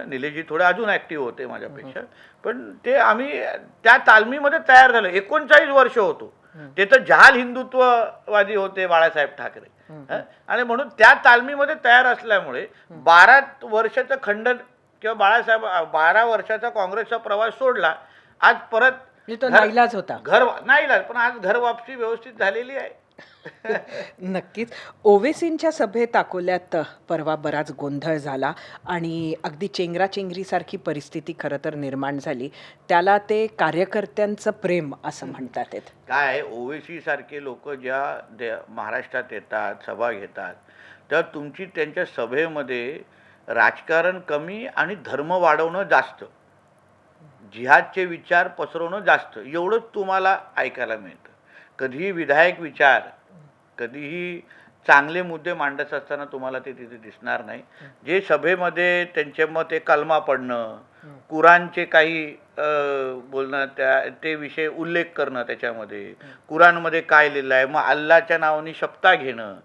निलेशजी थोडे अजून ऍक्टिव्ह होते माझ्यापेक्षा, पण ते आम्ही त्या तालमीमध्ये तयार झालो. 39 वर्ष होतो. ते तर जहाल हिंदुत्ववादी होते बाळासाहेब ठाकरे, आणि म्हणून त्या तालमीमध्ये तयार असल्यामुळे 12 वर्षाचं खंडन किंवा 12 वर्षाचा काँग्रेसचा प्रवास सोडला. आज परत नाईलाज होता. नाईलाज, पण आज घर वापसी व्यवस्थित झालेली आहे. नक्कीच. ओवेसींच्या सभेत अकोल्यात परवा बराच गोंधळ झाला आणि अगदी चेंगराचेंगरीसारखी परिस्थिती खरं तर निर्माण झाली. त्याला ते कार्यकर्त्यांचं प्रेम असं म्हणतात. काय ओवेसी सारखे लोक ज्या महाराष्ट्रात येतात, सभा घेतात, तर तुमची त्यांच्या सभेमध्ये राजकारण कमी आणि धर्म वाढवणं जास्त, जिहादचे विचार पसरवणं जास्त, एवढंच तुम्हाला ऐकायला मिळतं. कधीही विधायक विचार, कधीही चांगले मुद्दे मांडत असताना तुम्हाला ते तिथे दिसणार नाही. जे सभेमध्ये त्यांचे मत हे कलमा पडणं, कुराणचे काही बोलणं, ते विषय उल्लेख करणं, त्याच्यामध्ये कुराणमध्ये काय लिहिलं आहे, मग अल्लाच्या नावाने शपथा घेणं,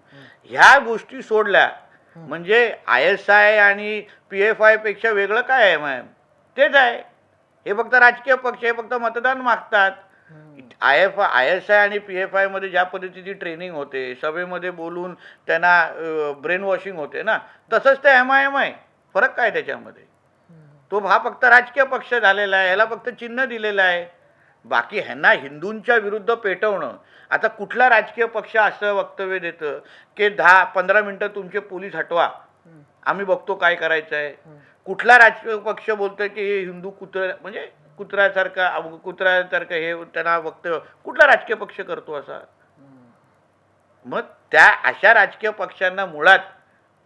ह्या गोष्टी सोडल्या म्हणजे ISI आणि PFI पेक्षा वेगळं काय आहे मॅम? तेच आहे. हे फक्त राजकीय पक्ष, हे फक्त मतदान मागतात. ISI आणि PFI मध्ये ज्या पद्धतीची ट्रेनिंग होते, सभेमध्ये बोलून त्यांना ब्रेन वॉशिंग होते ना, तसंच ते MIM आहे. फरक काय त्याच्यामध्ये? तो हा फक्त राजकीय पक्ष झालेला आहे, ह्याला फक्त चिन्ह दिलेलं आहे. बाकी ह्यांना हिंदूंच्या विरुद्ध पेटवणं. आता कुठला राजकीय पक्ष असं वक्तव्य देतं की 10-15 मिनिटं तुमचे पोलीस हटवा, आम्ही बघतो काय करायचं आहे? कुठला राजकीय पक्ष बोलतोय की हे हिंदू म्हणजे कुत्र्यासारखं हे त्यांना वक्तव्य कुठला राजकीय पक्ष करतो असा? मग त्या अशा राजकीय पक्षांना मुळात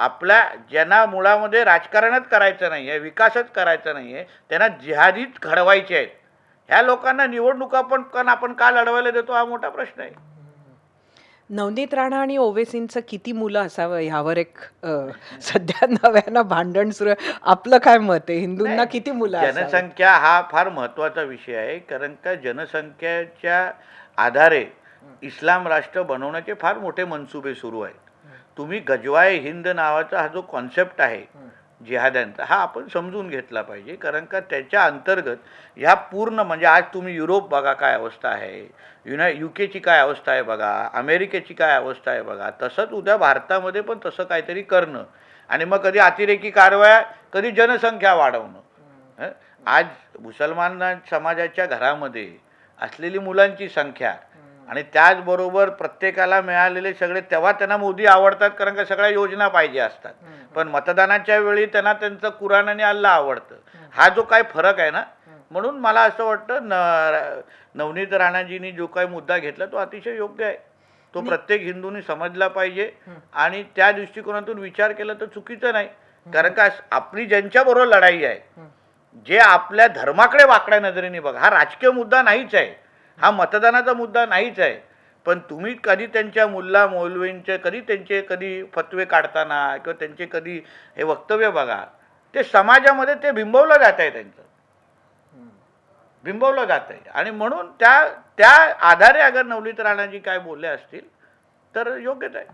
आपल्या ज्यांना मुळामध्ये राजकारणच करायचं नाही आहे, विकासच करायचा नाही आहे, त्यांना जिहादीच घडवायचे आहेत, ह्या लोकांना निवडणुका पण आपण का लढवायला देतो हा मोठा प्रश्न आहे. नवनीत राणा आणि ओवेसींचं किती मुलं असावं ह्यावर एक सध्या नव्यानं भांडण सुरू आहे. आपलं काय मत आहे? हिंदूंना किती मुलं असावीत? जनसंख्या हा फार महत्त्वाचा विषय आहे, कारण का जनसंख्येच्या आधारे इस्लाम राष्ट्र बनवण्याचे फार मोठे मनसुबे सुरू आहेत. तुम्ही गजवाए हिंद नावाचा हा जो कॉन्सेप्ट आहे जिहाद्यांचा, हा आपण समजून घेतला पाहिजे, कारण का त्याच्या अंतर्गत ह्या पूर्ण म्हणजे आज तुम्ही युरोप बघा काय अवस्था आहे, UK ची काय अवस्था आहे बघा, अमेरिकेची काय अवस्था आहे बघा, तसंच उद्या भारतामध्ये पण तसं काहीतरी करणं आणि मग कधी अतिरेकी कारवाया, कधी जनसंख्या वाढवणं. आज मुसलमान समाजाच्या घरामध्ये असलेली मुलांची संख्या आणि त्याचबरोबर प्रत्येकाला मिळालेले सगळे, तेव्हा त्यांना मोदी आवडतात कारण का सगळ्या योजना पाहिजे असतात, पण मतदानाच्या वेळी त्यांना त्यांचं कुराण आणि अल्लाह आवडतं. हा जो काय फरक आहे ना, म्हणून मला असं वाटतं नवनीत राणाजींनी जो काही मुद्दा घेतला तो अतिशय योग्य आहे, तो प्रत्येक हिंदूंनी समजला पाहिजे आणि त्या दृष्टिकोनातून विचार केला तर चुकीचं नाही. कारण का आपली ज्यांच्याबरोबर लढाई आहे, जे आपल्या धर्माकडे वाकड्या नजरेने बघा, हा राजकीय मुद्दा नाहीच आहे, हा मतदानाचा मुद्दा नाहीच आहे, पण तुम्ही कधी त्यांच्या मुल्ला मौलवींचे कधी फतवे काढताना किंवा त्यांचे कधी हे वक्तव्य बघा, ते समाजामध्ये ते बिंबवलं जात आहे, त्यांचं बिंबवलं जात आहे. आणि म्हणून त्या आधारे अगर नवनीत राणाजी काय बोलले असतील तर योग्यच आहे.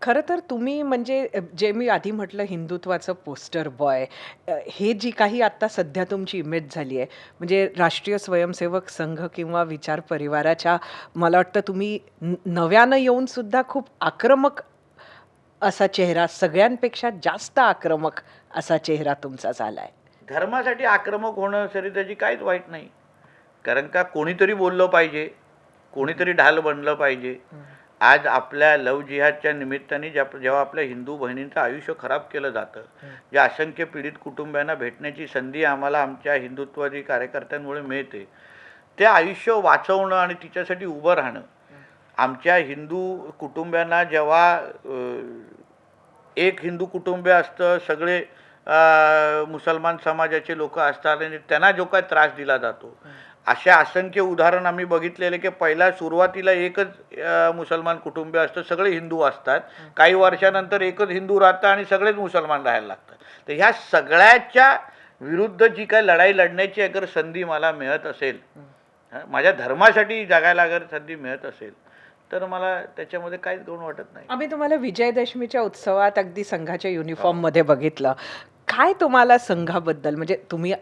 खरं तर तुम्ही म्हणजे जे मी आधी म्हटलं हिंदुत्वाचं पोस्टर बॉय, हे जी काही आत्ता सध्या तुमची इमेज झाली आहे, म्हणजे राष्ट्रीय स्वयंसेवक संघ किंवा विचार परिवाराच्या, मला वाटतं तुम्ही नव्यानं येऊन सुद्धा खूप आक्रमक असा चेहरा, सगळ्यांपेक्षा जास्त आक्रमक असा चेहरा तुमचा झाला आहे. धर्मासाठी आक्रमक होणं सरी त्याची काहीच वाईट नाही, कारण का कोणीतरी बोललं पाहिजे, कोणीतरी ढाल बनलं पाहिजे. आज आपल्या लव जिहादच्या निमित्ताने जेव्हा आपल्या हिंदू बहिणींचं आयुष्य खराब केलं जातं, ज्या असंख्य पीडित कुटुंबियांना भेटण्याची संधी आम्हाला आमच्या हिंदुत्वादी कार्यकर्त्यांमुळे मिळते, ते आयुष्य वाचवणं आणि तिच्यासाठी उभं राहणं. आमच्या हिंदू कुटुंबियांना जेव्हा एक हिंदू कुटुंब असतं, सगळे मुसलमान समाजाचे लोक असतात आणि त्यांना जो काय त्रास दिला जातो, अशा असंख्य उदाहरण आम्ही बघितलेले की पहिला सुरुवातीला एकच मुसलमान कुटुंबीय असतं, सगळे हिंदू असतात, काही वर्षानंतर एकच हिंदू राहतं आणि सगळेच मुसलमान राहायला लागतात. तर ह्या सगळ्याच्या विरुद्ध जी काय लढाई लढण्याची अगर संधी मला मिळत असेल, माझ्या धर्मासाठी जगायला अगर संधी मिळत असेल, तर मला त्याच्यामध्ये काहीच गौण वाटत नाही. आम्ही तुम्हाला विजयादशमीच्या उत्सवात अगदी संघाच्या युनिफॉर्ममध्ये बघितलं. काय तुम्हाला संघाबद्दल, म्हणजे तुम्ही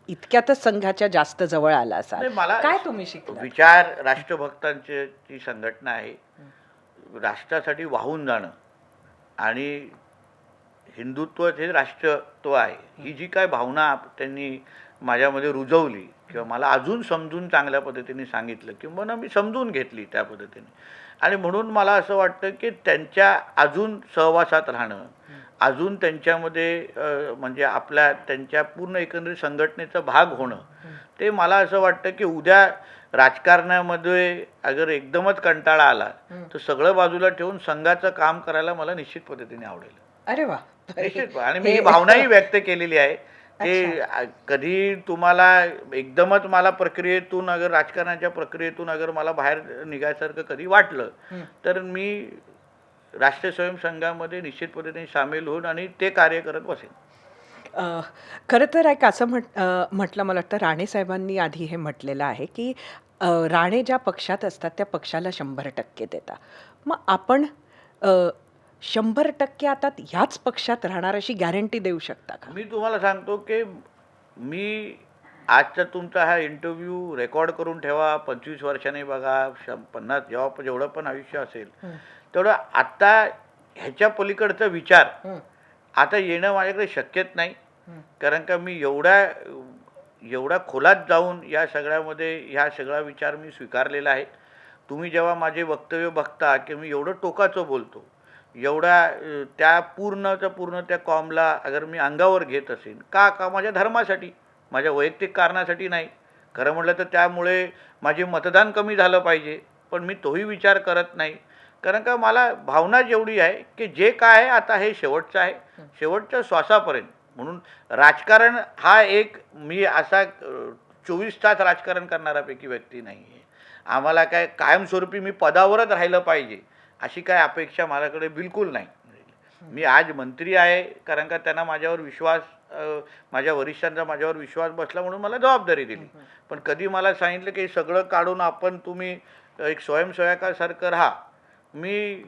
इतक्यातच संघाच्या जास्त जवळ आला असाल, नाही, मला काय तुम्ही शिकला? विचार राष्ट्रभक्तांची जी संघटना आहे, राष्ट्रासाठी वाहून जाणं आणि हिंदुत्व हे राष्ट्रत्व आहे, ही जी काय भावना त्यांनी माझ्यामध्ये रुजवली किंवा मला अजून समजून चांगल्या पद्धतीने सांगितलं किंवा मी समजून घेतली त्या पद्धतीने, आणि म्हणून मला असं वाटतं की त्यांच्या अजून सहवासात राहणं, अजून त्यांच्यामध्ये म्हणजे त्यांच्या पूर्ण एकंदरीत संघटनेचा भाग होणं, ते मला असं वाटतं की उद्या राजकारणामध्ये अगर एकदमच कंटाळा आला तर सगळं बाजूला ठेवून संघाचं काम करायला मला निश्चित पद्धतीने आवडेल. अरे वा, निश्चित. आणि मी ही भावनाही व्यक्त केलेली आहे. ते कधी तुम्हाला एकदमच मला प्रक्रियेतून अगर राजकारणाच्या प्रक्रियेतून अगर मला बाहेर निघायसारखं कधी वाटलं तर मी राष्ट्रीय स्वयंसंघामध्ये निश्चित पद्धतीने सामील होऊन आणि ते कार्य करत बसेन. खरं तर एक असं म्हटलं, मला वाटतं राणे साहेबांनी आधी हे म्हटलेलं आहे की राणे ज्या पक्षात असतात त्या पक्षाला 100% देता. मग आपण 100% आता ह्याच पक्षात राहणार अशी गॅरंटी देऊ शकता का? मी तुम्हाला सांगतो की मी आजचा तुमचा हा इंटरव्ह्यू रेकॉर्ड करून ठेवा, 25 वर्षांनी बघा, 50 जेवढं पण आयुष्य असेल तेवढं आता ह्याच्या पलीकडचा विचार आता येणं माझ्याकडे शक्यच नाही, कारण का मी एवढ्या खोलात जाऊन या सगळ्यामध्ये ह्या सगळा विचार मी स्वीकारलेला आहे. तुम्ही जेव्हा माझे वक्तव्य बघता की मी एवढं टोकाचं बोलतो, एवढा त्या पूर्ण त्या कॉमला अगर मी अंगावर घेत असेल का माझ्या धर्मासाठी, माझ्या वैयक्तिक कारणासाठी नाही. खरं म्हटलं तर त्यामुळे माझे मतदान कमी झालं पाहिजे, पण मी तोही विचार करत नाही. कारण का मला भावना जेवढी आहे की जे काय आहे आता हे शेवटचं आहे, शेवटच्या श्वासापर्यंत. म्हणून राजकारण हा एक मी असा 24 तास राजकारण करणाऱ्यापैकी व्यक्ती नाही आहे. आम्हाला काय कायमस्वरूपी मी पदावरच राहिलं पाहिजे अशी काय अपेक्षा माझ्याकडे बिलकुल नाही. मी आज मंत्री आहे कारण का त्यांना माझ्यावर विश्वास, माझ्या वरिष्ठांचा माझ्यावर विश्वास बसला म्हणून मला जबाबदारी दिली. पण कधी मला सांगितलं की सगळं काढून आपण तुम्ही एक स्वयंसेवकासारखं राहा, मी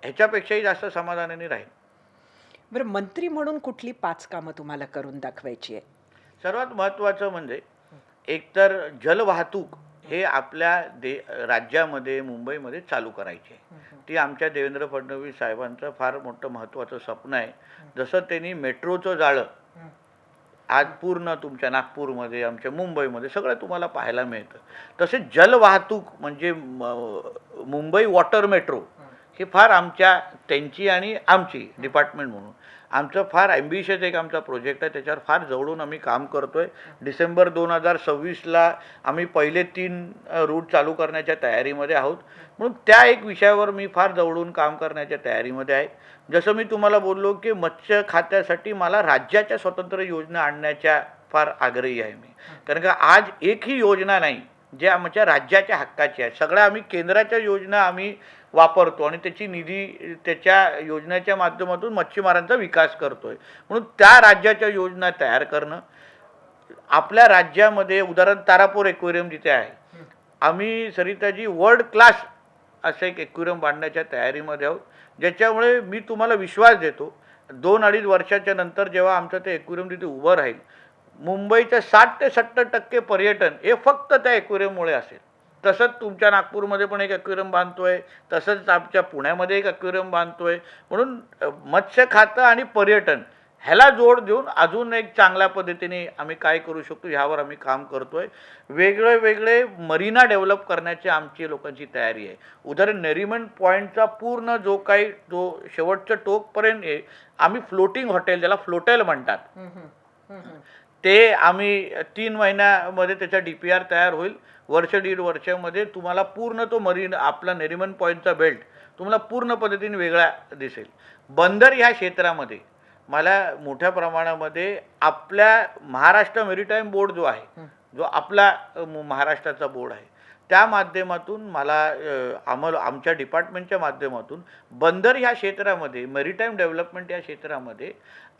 ह्याच्यापेक्षाही जास्त समाधानाने राहीन. बरं, मंत्री म्हणून कुठली 5 कामं तुम्हाला करून दाखवायची आहे? सर्वात महत्त्वाचं म्हणजे एकतर जलवाहतूक हे आपल्या राज्यामध्ये मुंबईमध्ये चालू करायची आहे. ती आमच्या देवेंद्र फडणवीस साहेबांचं फार मोठं महत्त्वाचं स्वप्न आहे. जसं त्यांनी मेट्रोचं जाळं आज पूर्ण तुमच्या नागपूरमध्ये, आमच्या मुंबईमध्ये सगळं तुम्हाला पाहायला मिळतं, तसेच जलवाहतूक म्हणजे मुंबई वॉटर मेट्रो हे फार आमच्या त्यांची आणि आमची डिपार्टमेंट म्हणून आमचं फार ॲम्बिशियस एक आमचा प्रोजेक्ट आहे. त्याच्यावर फार जवळून आम्ही काम करतो आहे. डिसेंबर 2026ला आम्ही पहिले 3 रूट चालू करण्याच्या तयारीमध्ये आहोत. म्हणून त्या एक विषयावर मी फार जवळून काम करण्याच्या तयारीमध्ये आहे. जसं मी तुम्हाला बोललो की मत्स्य खात्यासाठी मला राज्याच्या स्वतंत्र योजना आणण्याच्या फार आग्रही आहे मी. कारण का आज एकही योजना नाही जे आमच्या राज्याच्या हक्काची आहे. सगळ्या आम्ही केंद्राच्या योजना आम्ही वापरतो आणि त्याची निधी त्याच्या योजनेच्या माध्यमातून मच्छीमारांचा विकास करतोय. म्हणून त्या राज्याच्या योजना तयार करणं, आपल्या राज्यामध्ये उदाहरण तारापूर एक्वेरियम जिथे आहे, आम्ही सरिताजी वर्ल्ड क्लास असं एक एक्वेरियम बांधण्याच्या तयारीमध्ये आहोत. ज्याच्यामुळे मी तुम्हाला विश्वास देतो 2-2.5 वर्षाच्या नंतर जेव्हा आमचं ते एक्वेरियम तिथे उभं राहील, मुंबईचं 60 ते 70% पर्यटन हे फक्त त्या एक्वेरियममुळे असेल. तसंच तुमच्या नागपूरमध्ये पण एक एक्वेरियम बांधतोय, तसंच आमच्या पुण्यामध्ये एक एक्वेरियम बांधतोय. म्हणून मत्स्य खातं आणि पर्यटन ह्याला जोड देऊन अजून एक चांगल्या पद्धतीने आम्ही काय करू शकतो ह्यावर आम्ही काम करतोय. वेगळे मरीना डेव्हलप करण्याची आमची लोकांची तयारी आहे. उदाहरण नरिमन पॉईंटचा पूर्ण जो काही जो शेवटच्या टोकपर्यंत आहे, आम्ही फ्लोटिंग हॉटेल ज्याला फ्लोटेल म्हणतात, ते आम्ही 3 महिन्यामध्ये त्याचा DPR तयार होईल. 1-1.5 वर्षामध्ये तुम्हाला पूर्ण तो मरीन आपला नरिमन पॉईंटचा बेल्ट तुम्हाला पूर्ण पद्धतीने वेगळा दिसेल. बंदर ह्या क्षेत्रामध्ये मला मोठ्या प्रमाणामध्ये आपल्या महाराष्ट्र मेरीटाईम बोर्ड जो आहे, जो आपला महाराष्ट्राचा बोर्ड आहे, त्या माध्यमातून मला आमच्या डिपार्टमेंटच्या माध्यमातून बंदर ह्या क्षेत्रामध्ये मेरीटाईम डेव्हलपमेंट या क्षेत्रामध्ये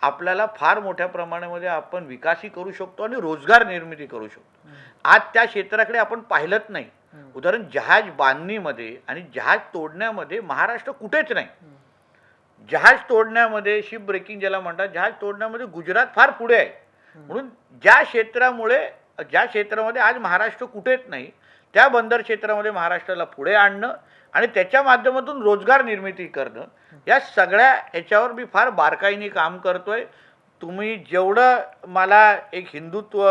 आपल्याला फार मोठ्या प्रमाणामध्ये आपण विकासही करू शकतो आणि रोजगार निर्मिती करू शकतो. आज त्या क्षेत्राकडे आपण पाहिलंच नाही. उदाहरण जहाज बांधणीमध्ये आणि जहाज तोडण्यामध्ये महाराष्ट्र कुठेच नाही. जहाज तोडण्यामध्ये शिप ब्रेकिंग ज्याला म्हणतात, जहाज तोडण्यामध्ये गुजरात फार पुढे आहे. म्हणून ज्या क्षेत्रामध्ये आज महाराष्ट्र कुठेच नाही, त्या बंदर क्षेत्रामध्ये महाराष्ट्राला पुढे आणणं आणि त्याच्या माध्यमातून रोजगार निर्मिती करणं, या सगळ्या ह्याच्यावर मी फार बारकाईने काम करतोय. तुम्ही जेवढं मला एक हिंदुत्व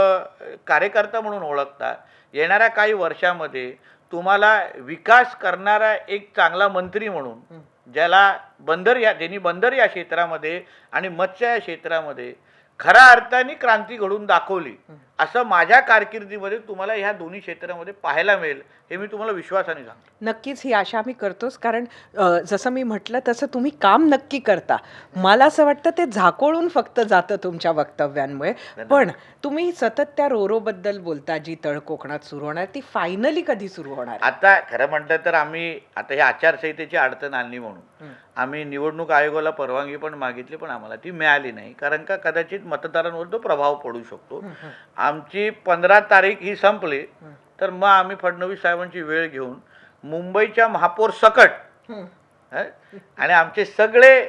कार्यकर्ता म्हणून ओळखता, येणाऱ्या काही वर्षामध्ये तुम्हाला विकास करणारा एक चांगला मंत्री म्हणून, ज्याला ज्यांनी बंदर या क्षेत्रामध्ये आणि मत्स्य या क्षेत्रामध्ये खऱ्या अर्थाने क्रांती घडून दाखवली, असं माझ्या कारकिर्दीमध्ये तुम्हाला ह्या दोन्ही क्षेत्रामध्ये पाहायला मिळेल, हे मी तुम्हाला विश्वासाने सांगतो. नक्कीच ही आशा आम्ही करतोच, कारण जसं मी म्हटलं तसं तुम्ही काम नक्की करता. मला असं वाटतं ते झाकोळून फक्त जातं तुमच्या वक्तव्यांमुळे. पण तुम्ही सतत त्या रोरोबद्दल बोलता, जी तळ कोकणात सुरू होणार, ती फायनली कधी सुरू होणार? आता खरं म्हटलं तर आम्ही आता ही आचारसंहितेची अडचण आणली म्हणून आम्ही निवडणूक आयोगाला परवानगी पण मागितली, पण आम्हाला ती मिळाली नाही. कारण का कदाचित मतदारांवर तो प्रभाव पडू शकतो. आमची 15 तारीख ही संपली तर मग आम्ही फडणवीस साहेबांची वेळ घेऊन मुंबईच्या महापौर सकट आणि आमचे सगळे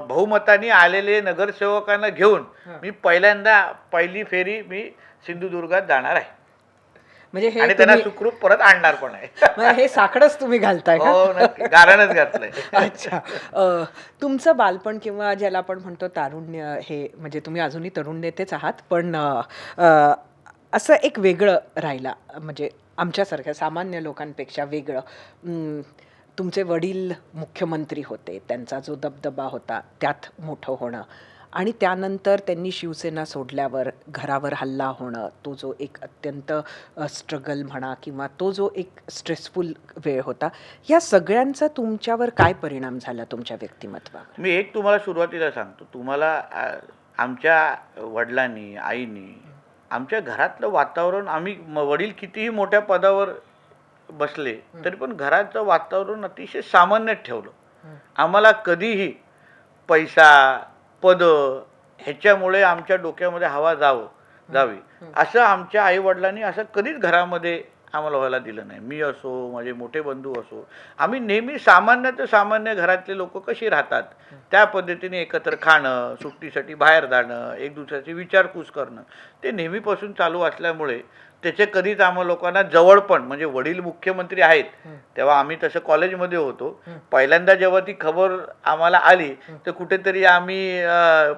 बहुमताने आलेले नगरसेवकांना घेऊन मी पहिली फेरी मी सिंधुदुर्गात जाणार आहे. म्हणजे आणि त्यांना सुखरूप परत आणणार पण आहे. हे साखळच तुम्ही घालताय का? हो, नक्की गारणच घातलंय. अच्छा. तुमचं बालपण किंवा ज्याला आपण म्हणतो तारुण्य, हे म्हणजे तुम्ही अजूनही तरुण नेतेच आहात, पण असं एक वेगळं राहिला, म्हणजे आमच्यासारख्या सामान्य लोकांपेक्षा वेगळं. तुमचे वडील मुख्यमंत्री होते, त्यांचा जो दबदबा होता त्यात मोठं होणं, आणि त्यानंतर त्यांनी शिवसेना सोडल्यावर घरावर हल्ला होणं, तो जो एक अत्यंत स्ट्रगल म्हणा किंवा तो जो एक स्ट्रेसफुल वेळ होता, या सगळ्यांचा तुमच्यावर काय परिणाम झाला तुमच्या व्यक्तिमत्वावर? मी एक तुम्हाला सुरुवातीला सांगतो, तुम्हाला आमच्या वडिलांनी, आईनी आमच्या घरातलं वातावरण, आम्ही वडील कितीही मोठ्या पदावर बसले तरी पण घराचं वातावरण अतिशय सामान्य ठेवलं. आम्हाला कधीही पैसा, पद ह्याच्यामुळे आमच्या डोक्यामध्ये हवा जावी असं आमच्या आईवडिलांनी असं कधीच घरामध्ये आम्हाला व्हायला दिलं नाही. मी असो, माझे मोठे बंधू असो, आम्ही नेहमी सामान्य ते सामान्य घरातले लोक कशी राहतात त्या पद्धतीने एकत्र खाणं, सुट्टीसाठी बाहेर जाणं, एक दुसऱ्याची विचारपूस करणं, ते नेहमीपासून चालू असल्यामुळे त्याचे कधीच आम्हा लोकांना जवळपण, म्हणजे वडील मुख्यमंत्री आहेत तेव्हा आम्ही तसं कॉलेजमध्ये होतो, पहिल्यांदा जेव्हा ती खबर आम्हाला आली तर कुठेतरी आम्ही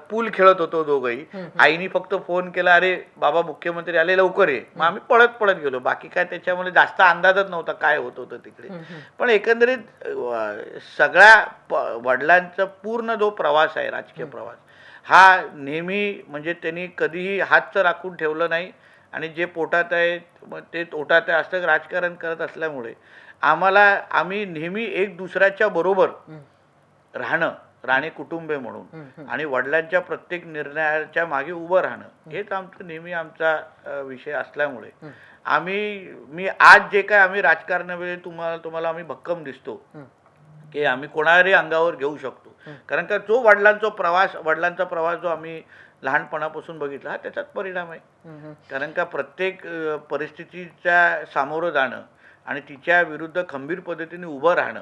पूल खेळत होतो दोघंही. आईनी फक्त फोन केला, अरे बाबा मुख्यमंत्री आले, लवकर ये. मग आम्ही पळत पळत गेलो. बाकी काय त्याच्यामध्ये जास्त अंदाजच नव्हता काय होत होतं तिकडे. पण एकंदरीत सगळ्या वडिलांचा पूर्ण जो प्रवास आहे, राजकीय प्रवास, हा नेहमी म्हणजे त्यांनी कधीही हातचं राखून ठेवलं नाही आणि जे पोटात आहे मग ते पोटात आहे असं राजकारण करत असल्यामुळे आम्ही नेहमी एक दुसऱ्याच्या बरोबर राणे कुटुंबे म्हणून आणि वडिलांच्या प्रत्येक निर्णयाच्या मागे उभं राहणं हेच आमचं नेहमी आमचा विषय असल्यामुळे मी आज जे काय आम्ही राजकारणामध्ये तुम्हाला आम्ही भक्कम दिसतो की आम्ही कोणावरही अंगावर घेऊ शकतो. कारण का जो वडिलांचा प्रवास जो आम्ही लहानपणापासून बघितला हा त्याचाच परिणाम आहे. कारण का प्रत्येक परिस्थितीच्या सामोरं जाणं आणि तिच्या विरुद्ध खंबीर पद्धतीने उभं राहणं,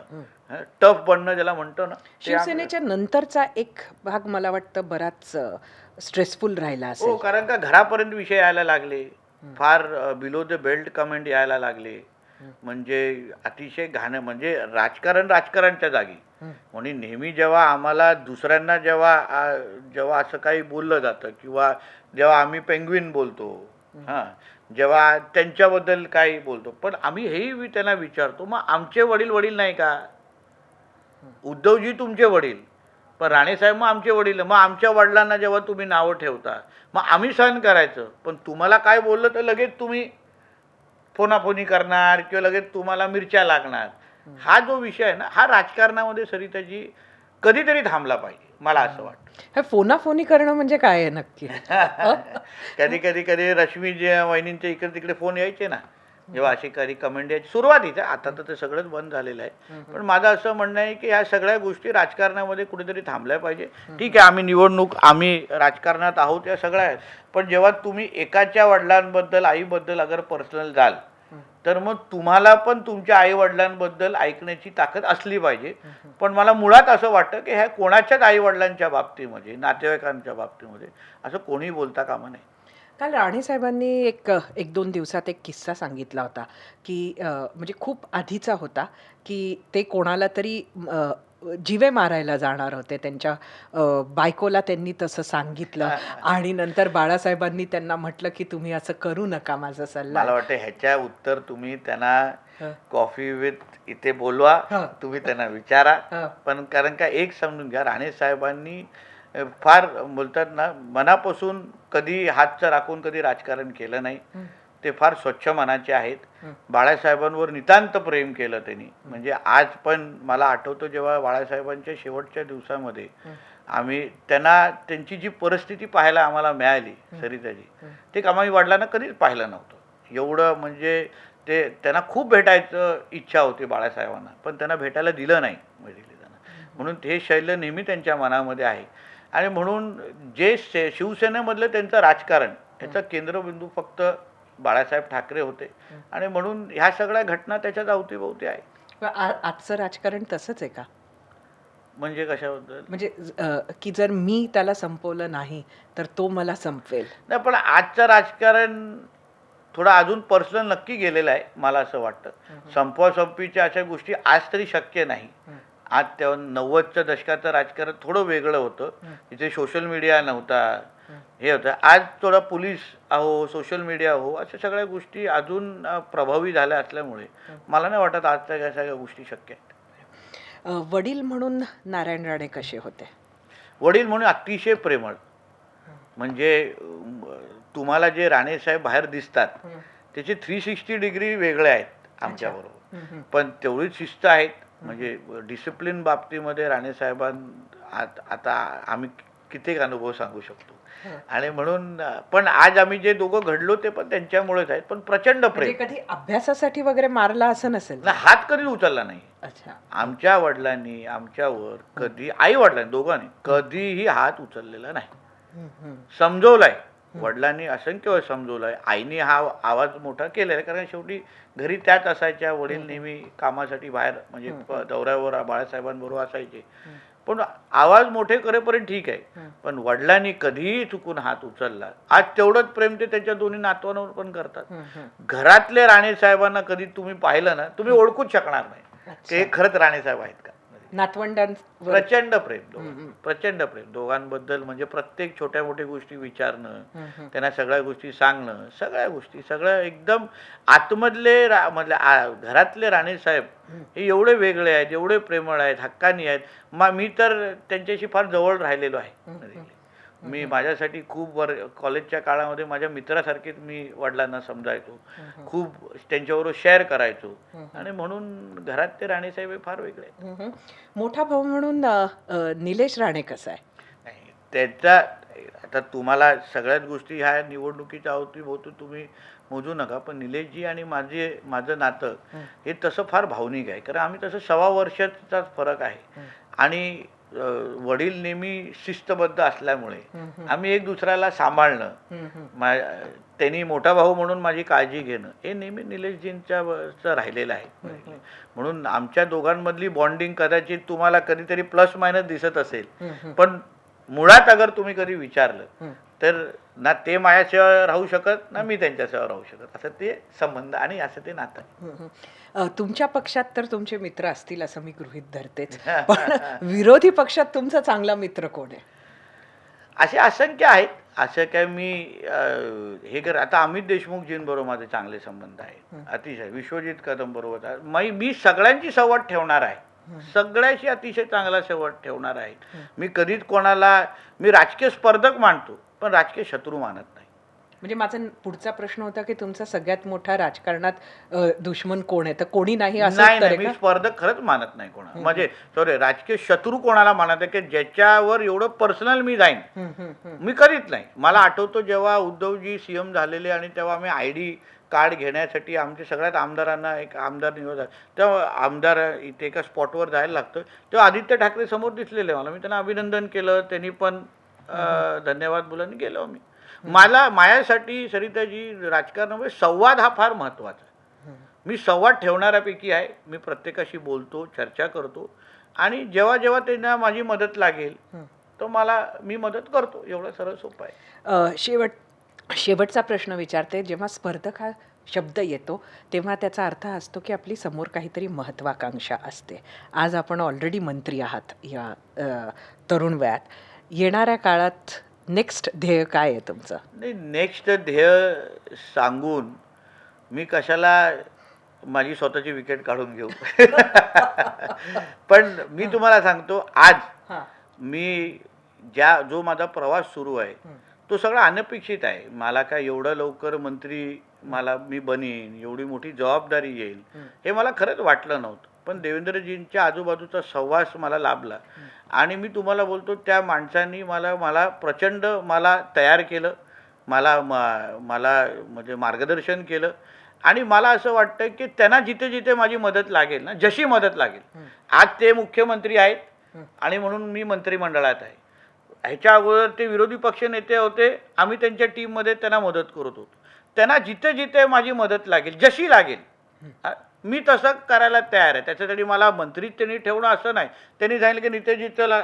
टफ बनणं ज्याला म्हणतो ना. शिवसेनेच्या नंतरचा एक भाग मला वाटतं बराच स्ट्रेसफुल राहिला हो, असेल. कारण का घरापर्यंत विषय यायला लागले, फार बिलो द बेल्ट कमेंट यायला लागले, म्हणजे अतिशय घाण, म्हणजे राजकारणच्या जागी. म्हणून नेहमी जेव्हा आम्हाला दुसऱ्यांना जेव्हा असं काही बोललं जातं किंवा जेव्हा आम्ही पेंग्विन बोलतो, जेव्हा त्यांच्याबद्दल काही बोलतो, पण आम्ही हेही त्यांना विचारतो, मग आमचे वडील नाही का? उद्धवजी तुमचे वडील, पण राणेसाहेब मग आमचे वडील. मग आमच्या वडिलांना जेव्हा तुम्ही नावं ठेवता मग आम्ही सहन करायचं, पण तुम्हाला काय बोललं तर लगेच तुम्ही फोनाफोनी करणार किंवा लगेच तुम्हाला मिरच्या लागणार. हा जो विषय आहे ना, हा राजकारणामध्ये सरिताजी कधीतरी थांबला पाहिजे, मला असं वाटतं. हे फोनाफोनी करणं म्हणजे काय आहे नक्की? कधी रश्मी जे वहिनींच्या इकडे तिकडे फोन यायचे ना, जेव्हा अशी कधी कमेंट यायची सुरुवातीचं, आता तर ते सगळंच बंद झालेलं आहे. पण माझं असं म्हणणं आहे की ह्या सगळ्या गोष्टी राजकारणामध्ये कुठेतरी थांबल्या पाहिजे. ठीक आहे, आम्ही राजकारणात आहोत, या सगळ्या आहेत, पण जेव्हा तुम्ही एकाच्या वडिलांबद्दल, आईबद्दल अगर पर्सनल जाल तर मग तुम्हाला पण तुमच्या आई वडिलांबद्दल ऐकण्याची ताकद असली पाहिजे. पण मला मुळात असं वाटतं की ह्या कोणाच्याच आई वडिलांच्या बाबतीमध्ये, नातेवाईकांच्या बाबतीमध्ये असं कोणी बोलता कामा नये. काल राणेसाहेबांनी एक दोन दिवसात एक किस्सा सांगितला होता की म्हणजे खूप आधीचा होता की ते कोणाला तरी जिवे मारायला जाणार होते. त्यांच्या बायकोला त्यांनी तसं सांगितलं आणि नंतर बाळासाहेबांनी त्यांना म्हटलं की तुम्ही असं करू नका, माझा सल्ला. मला वाटतं ह्याच्या उत्तर तुम्ही त्यांना कॉफी विथ इथे बोलवा, तुम्ही त्यांना विचारा. पण कारण का एक समजून घ्या, राणेसाहेबांनी फार बोलतात ना, मनापासून कधी हातचं राखून कधी राजकारण केलं नाही. ते फार स्वच्छ मनाचे आहेत. बाळासाहेबांवर नितांत प्रेम केलं त्यांनी. म्हणजे आज पण मला आठवतं जेव्हा बाळासाहेबांच्या शेवटच्या दिवसामध्ये आम्ही त्यांची जी परिस्थिती पाहायला आम्हाला मिळाली सरिताजी, ते आम्ही वडिलांना कधीच पाहिलं नव्हतं. एवढं म्हणजे त्यांना खूप भेटायचं इच्छा होती बाळासाहेबांना, पण त्यांना भेटायला दिलं नाही म्हणून हे शैल्य नेहमी त्यांच्या मनामध्ये आहे. आणि म्हणून जे शिवसेनेमधलं त्यांचं राजकारण याचा केंद्रबिंदू फक्त बाळासाहेब ठाकरे होते आणि म्हणून ह्या सगळ्या घटना त्याच्याच अवतीभोवती आहे. आजचं राजकारण तसंच आहे का? म्हणजे कशाबद्दल? म्हणजे की जर मी त्याला संपवलं नाही तर तो मला संपवेल. नाही, पण आजचं राजकारण थोडं अजून पर्सनल नक्की गेलेलं आहे, मला असं वाटतं. संपवासंपवीच्या अशा गोष्टी आज तरी शक्य नाही. आज तेव्हा 90च्या दशकाचं राजकारण थोडं वेगळं होतं, तिथे सोशल मीडिया नव्हता, हे होतं. आज थोडा पोलीस आहो, सोशल मीडिया हो, अशा सगळ्या गोष्टी अजून प्रभावी झाल्या असल्यामुळे मला नाही वाटत आजच्या या सगळ्या गोष्टी शक्य आहेत. वडील म्हणून नारायण राणे कसे होते? वडील म्हणून अतिशय प्रेमळ. म्हणजे तुम्हाला जे राणेसाहेब बाहेर दिसतात त्याचे 360 डिग्री वेगळे आहेत आमच्याबरोबर, पण तेवढीच शिस्त आहेत. म्हणजे डिसिप्लिन बाबतीमध्ये राणेसाहेबां आता आम्ही कित्येक अनुभव सांगू शकतो. आणि म्हणून पण आज आम्ही जे दोघं घडलो ते पण त्यांच्यामुळेच आहेत. पण प्रचंड म्हणजे प्रेम. कधी अभ्यासासाठी वगैरे मारला असं नसेल? हात कधी उचलला नाही. अच्छा. आमच्या वडिलांनी आमच्यावर कधी, आई वडिलांनी दोघांनी कधीही हात उचललेला नाही. समजवलाय, वडिलांनी असंख्य वेळ समजवलाय, आईने हा आवाज मोठा केलेला आहे, कारण शेवटी घरी त्याच असायच्या. वडील नेहमी कामासाठी बाहेर म्हणजे दौऱ्यावर बाळासाहेबांबरोबर असायचे. पण आवाज मोठे करेपर्यंत ठीक आहे, पण वडिलांनी कधीही चुकून हात उचलला. आज तेवढंच प्रेम ते त्यांच्या दोन्ही नातवांवर पण करतात. घरातले राणेसाहेबांना कधी तुम्ही पाहिलं ना, तुम्ही ओळखूच शकणार नाही ते खरंच राणेसाहेब आहेत का. नातवंडांवर प्रचंड प्रेम, प्रचंड प्रेम दोघांबद्दल. म्हणजे प्रत्येक छोट्या मोठ्या गोष्टी विचारणं, त्यांना सगळ्या गोष्टी सांगणं, सगळ्या गोष्टी सगळं एकदम आतमधले घरातले राणेसाहेब हे एवढे वेगळे आहेत, एवढे प्रेमळ आहेत, हक्कानी आहेत. मी तर त्यांच्याशी फार जवळ राहिलेलो आहे. मी माझ्यासाठी खूप कॉलेजच्या काळामध्ये माझ्या मित्रासारखेच मी वडिलांना समजायचो, खूप त्यांच्याबरोबर शेअर करायचो. आणि म्हणून घरात ते राणेसाहेब हे फार वेगळे आहेत. मोठा भाऊ म्हणून निलेश राणे कसा आहे? नाही, त्याचा आता तुम्हाला सगळ्याच गोष्टी ह्या निवडणुकीच्या अवतीभोवती तुम्ही मोजू नका, पण निलेशजी आणि माझं नातं हे तसं फार भावनिक आहे. कारण आम्ही तसं 1.25 वर्षाचाच फरक आहे. आणि वडील नेहमी शिस्तबद्ध असल्यामुळे आम्ही एक दुसऱ्याला सांभाळणं, त्यांनी मोठा भाऊ म्हणून माझी काळजी घेणं हे नेहमी निलेशजींच्या राहिलेलं आहे. म्हणून आमच्या दोघांमधली बॉन्डिंग कदाचित तुम्हाला कधीतरी प्लस मायनस दिसत असेल, पण मुळात अगर तुम्ही कधी विचारलं तर ना ते माझ्याशिवाय राहू शकत ना मी त्यांच्याशिवाय राहू शकत, असं ते संबंध आणि असं ते नातं. तुमच्या पक्षात तर तुमचे मित्र असतील असं मी गृहीत धरतेच, पण विरोधी पक्षात तुमचा चांगला मित्र कोण आहे? असे असंख्य आहेत. असं काय मी हे आता अमित देशमुखजींबरोबर माझे चांगले संबंध आहेत, अतिशय. विश्वजित कदम बरोबर मी सगळ्यांची संवाद ठेवणार आहे, सगळ्याशी अतिशय चांगला संवाद ठेवणार आहे. मी कधीच कोणाला, मी राजकीय स्पर्धक मानतो पण राजकीय शत्रू मानत नाही. म्हणजे माझा पुढचा प्रश्न होता की तुमचा सगळ्यात मोठा राजकारणात दुश्मन कोण आहे, तर कोणी नाही असं उत्तर आहे मी का? स्पर्धक खरंच मानत नाही कोणा, म्हणजे सॉरी राजकीय शत्रू कोणाला मानत आहे की ज्याच्यावर एवढं पर्सनल मी जाईन, मी करीत नाही. मला आठवतो जेव्हा उद्धवजी सीएम झालेले आणि तेव्हा आम्ही ID कार्ड घेण्यासाठी आमच्या सगळ्यात आमदारांना एक आमदार निवडला, तेव्हा आमदार इथे एका स्पॉटवर जायला लागतं, तेव्हा आदित्य ठाकरे समोर दिसलेले मला. मी त्यांना अभिनंदन केलं, त्यांनी पण धन्यवाद बोलून गेलो. माझ्यासाठी सरिताजी राजकारणामध्ये संवाद हा फार महत्त्वाचा आहे. मी संवाद ठेवणाऱ्यापैकी आहे. मी प्रत्येकाशी बोलतो, चर्चा करतो, आणि जेव्हा जेव्हा त्यांना माझी मदत लागेल तर मी मदत करतो. एवढं सरळ सोपं आहे. शेवटचा प्रश्न विचारते. जेव्हा स्पर्धक हा शब्द येतो तेव्हा त्याचा अर्थ असतो की आपली समोर काहीतरी महत्त्वाकांक्षा असते. आज आपण ऑलरेडी मंत्री आहात या तरुण वयात. येणाऱ्या काळात नेक्स्ट ध्येय काय आहे तुमचं? नाही, नेक्स्ट ध्येय सांगून मी कशाला माझी स्वतःची विकेट काढून घेऊ. पण मी तुम्हाला सांगतो, आज मी जो माझा प्रवास सुरू आहे तो सगळा अनपेक्षित आहे. मला काय एवढं लवकर मंत्री मी बनीन, एवढी मोठी जबाबदारी येईल हे मला खरंच वाटलं नव्हतं. पण देवेंद्रजींच्या आजूबाजूचा सहवास मला लाभला, आणि मी तुम्हाला बोलतो त्या माणसांनी मला प्रचंड तयार केलं, मला म्हणजे मार्गदर्शन केलं. आणि मला असं वाटतं की त्यांना जिथे जिथे माझी मदत लागेल ना, जशी मदत लागेल, आज ते मुख्यमंत्री आहेत आणि म्हणून मी मंत्रिमंडळात आहे. ह्याच्या अगोदर ते विरोधी पक्ष नेते होते, आम्ही त्यांच्या टीममध्ये त्यांना मदत करत होतो. त्यांना जिथे जिथे माझी मदत लागेल, जशी लागेल, मी तसं करायला तयार आहे. त्याच्यासाठी मला मंत्रीच त्यांनी ठेवणं असं नाही. त्यांनी सांगितलं की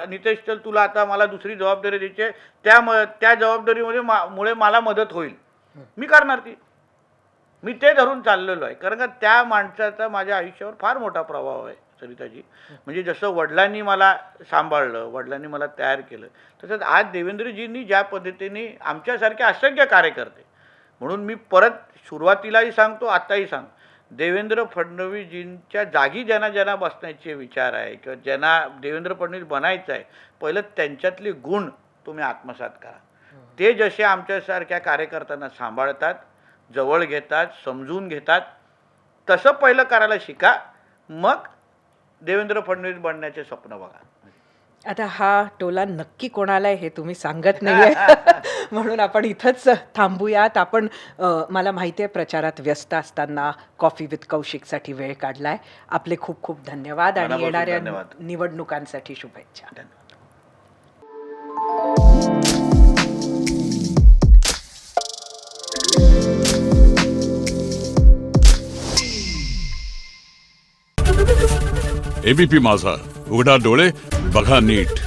नितेश चल तुला आता मला दुसरी जबाबदारी द्यायची आहे, त्या जबाबदारीमध्ये मुळे मला मदत होईल, मी करणार ती. मी ते धरून चाललेलो आहे, कारण का त्या माणसाचा माझ्या आयुष्यावर फार मोठा प्रभाव आहे सरिताजी. म्हणजे जसं वडिलांनी मला सांभाळलं, वडिलांनी मला तयार केलं, तसंच आज देवेंद्रजींनी ज्या पद्धतीने आमच्यासारखे असंख्य कार्यकर्ते, म्हणून मी परत सुरुवातीलाही सांगतो, आत्ताही सांगतो, देवेंद्र फडणवीसजींच्या जागी ज्यांना ज्यांना बसण्याचे विचार आहे किंवा ज्यांना देवेंद्र फडणवीस बनायचं आहे, पहिलं त्यांच्यातले गुण तुम्ही आत्मसात करा. ते जसे आमच्यासारख्या कार्यकर्त्यांना सांभाळतात, जवळ घेतात, समजून घेतात, तसं पहिलं करायला शिका. मग देवेंद्र फडणवीस बनण्याचे स्वप्न बघा. आता हा टोला नक्की कोणाला आहे हे तुम्ही सांगत नाहीये म्हणून आपण इथंच थांबूयात. आपण मला माहिती आहे प्रचारात व्यस्त असताना कॉफी विथ कौशिकसाठी वेळ काढलाय. आपले खूप खूप धन्यवाद आणि मनापासून येणाऱ्या धन्यवाद. निवडणुकांसाठी शुभेच्छा. धन्यवाद. एबीपी माझा, उघडा डोळे बघा नीट.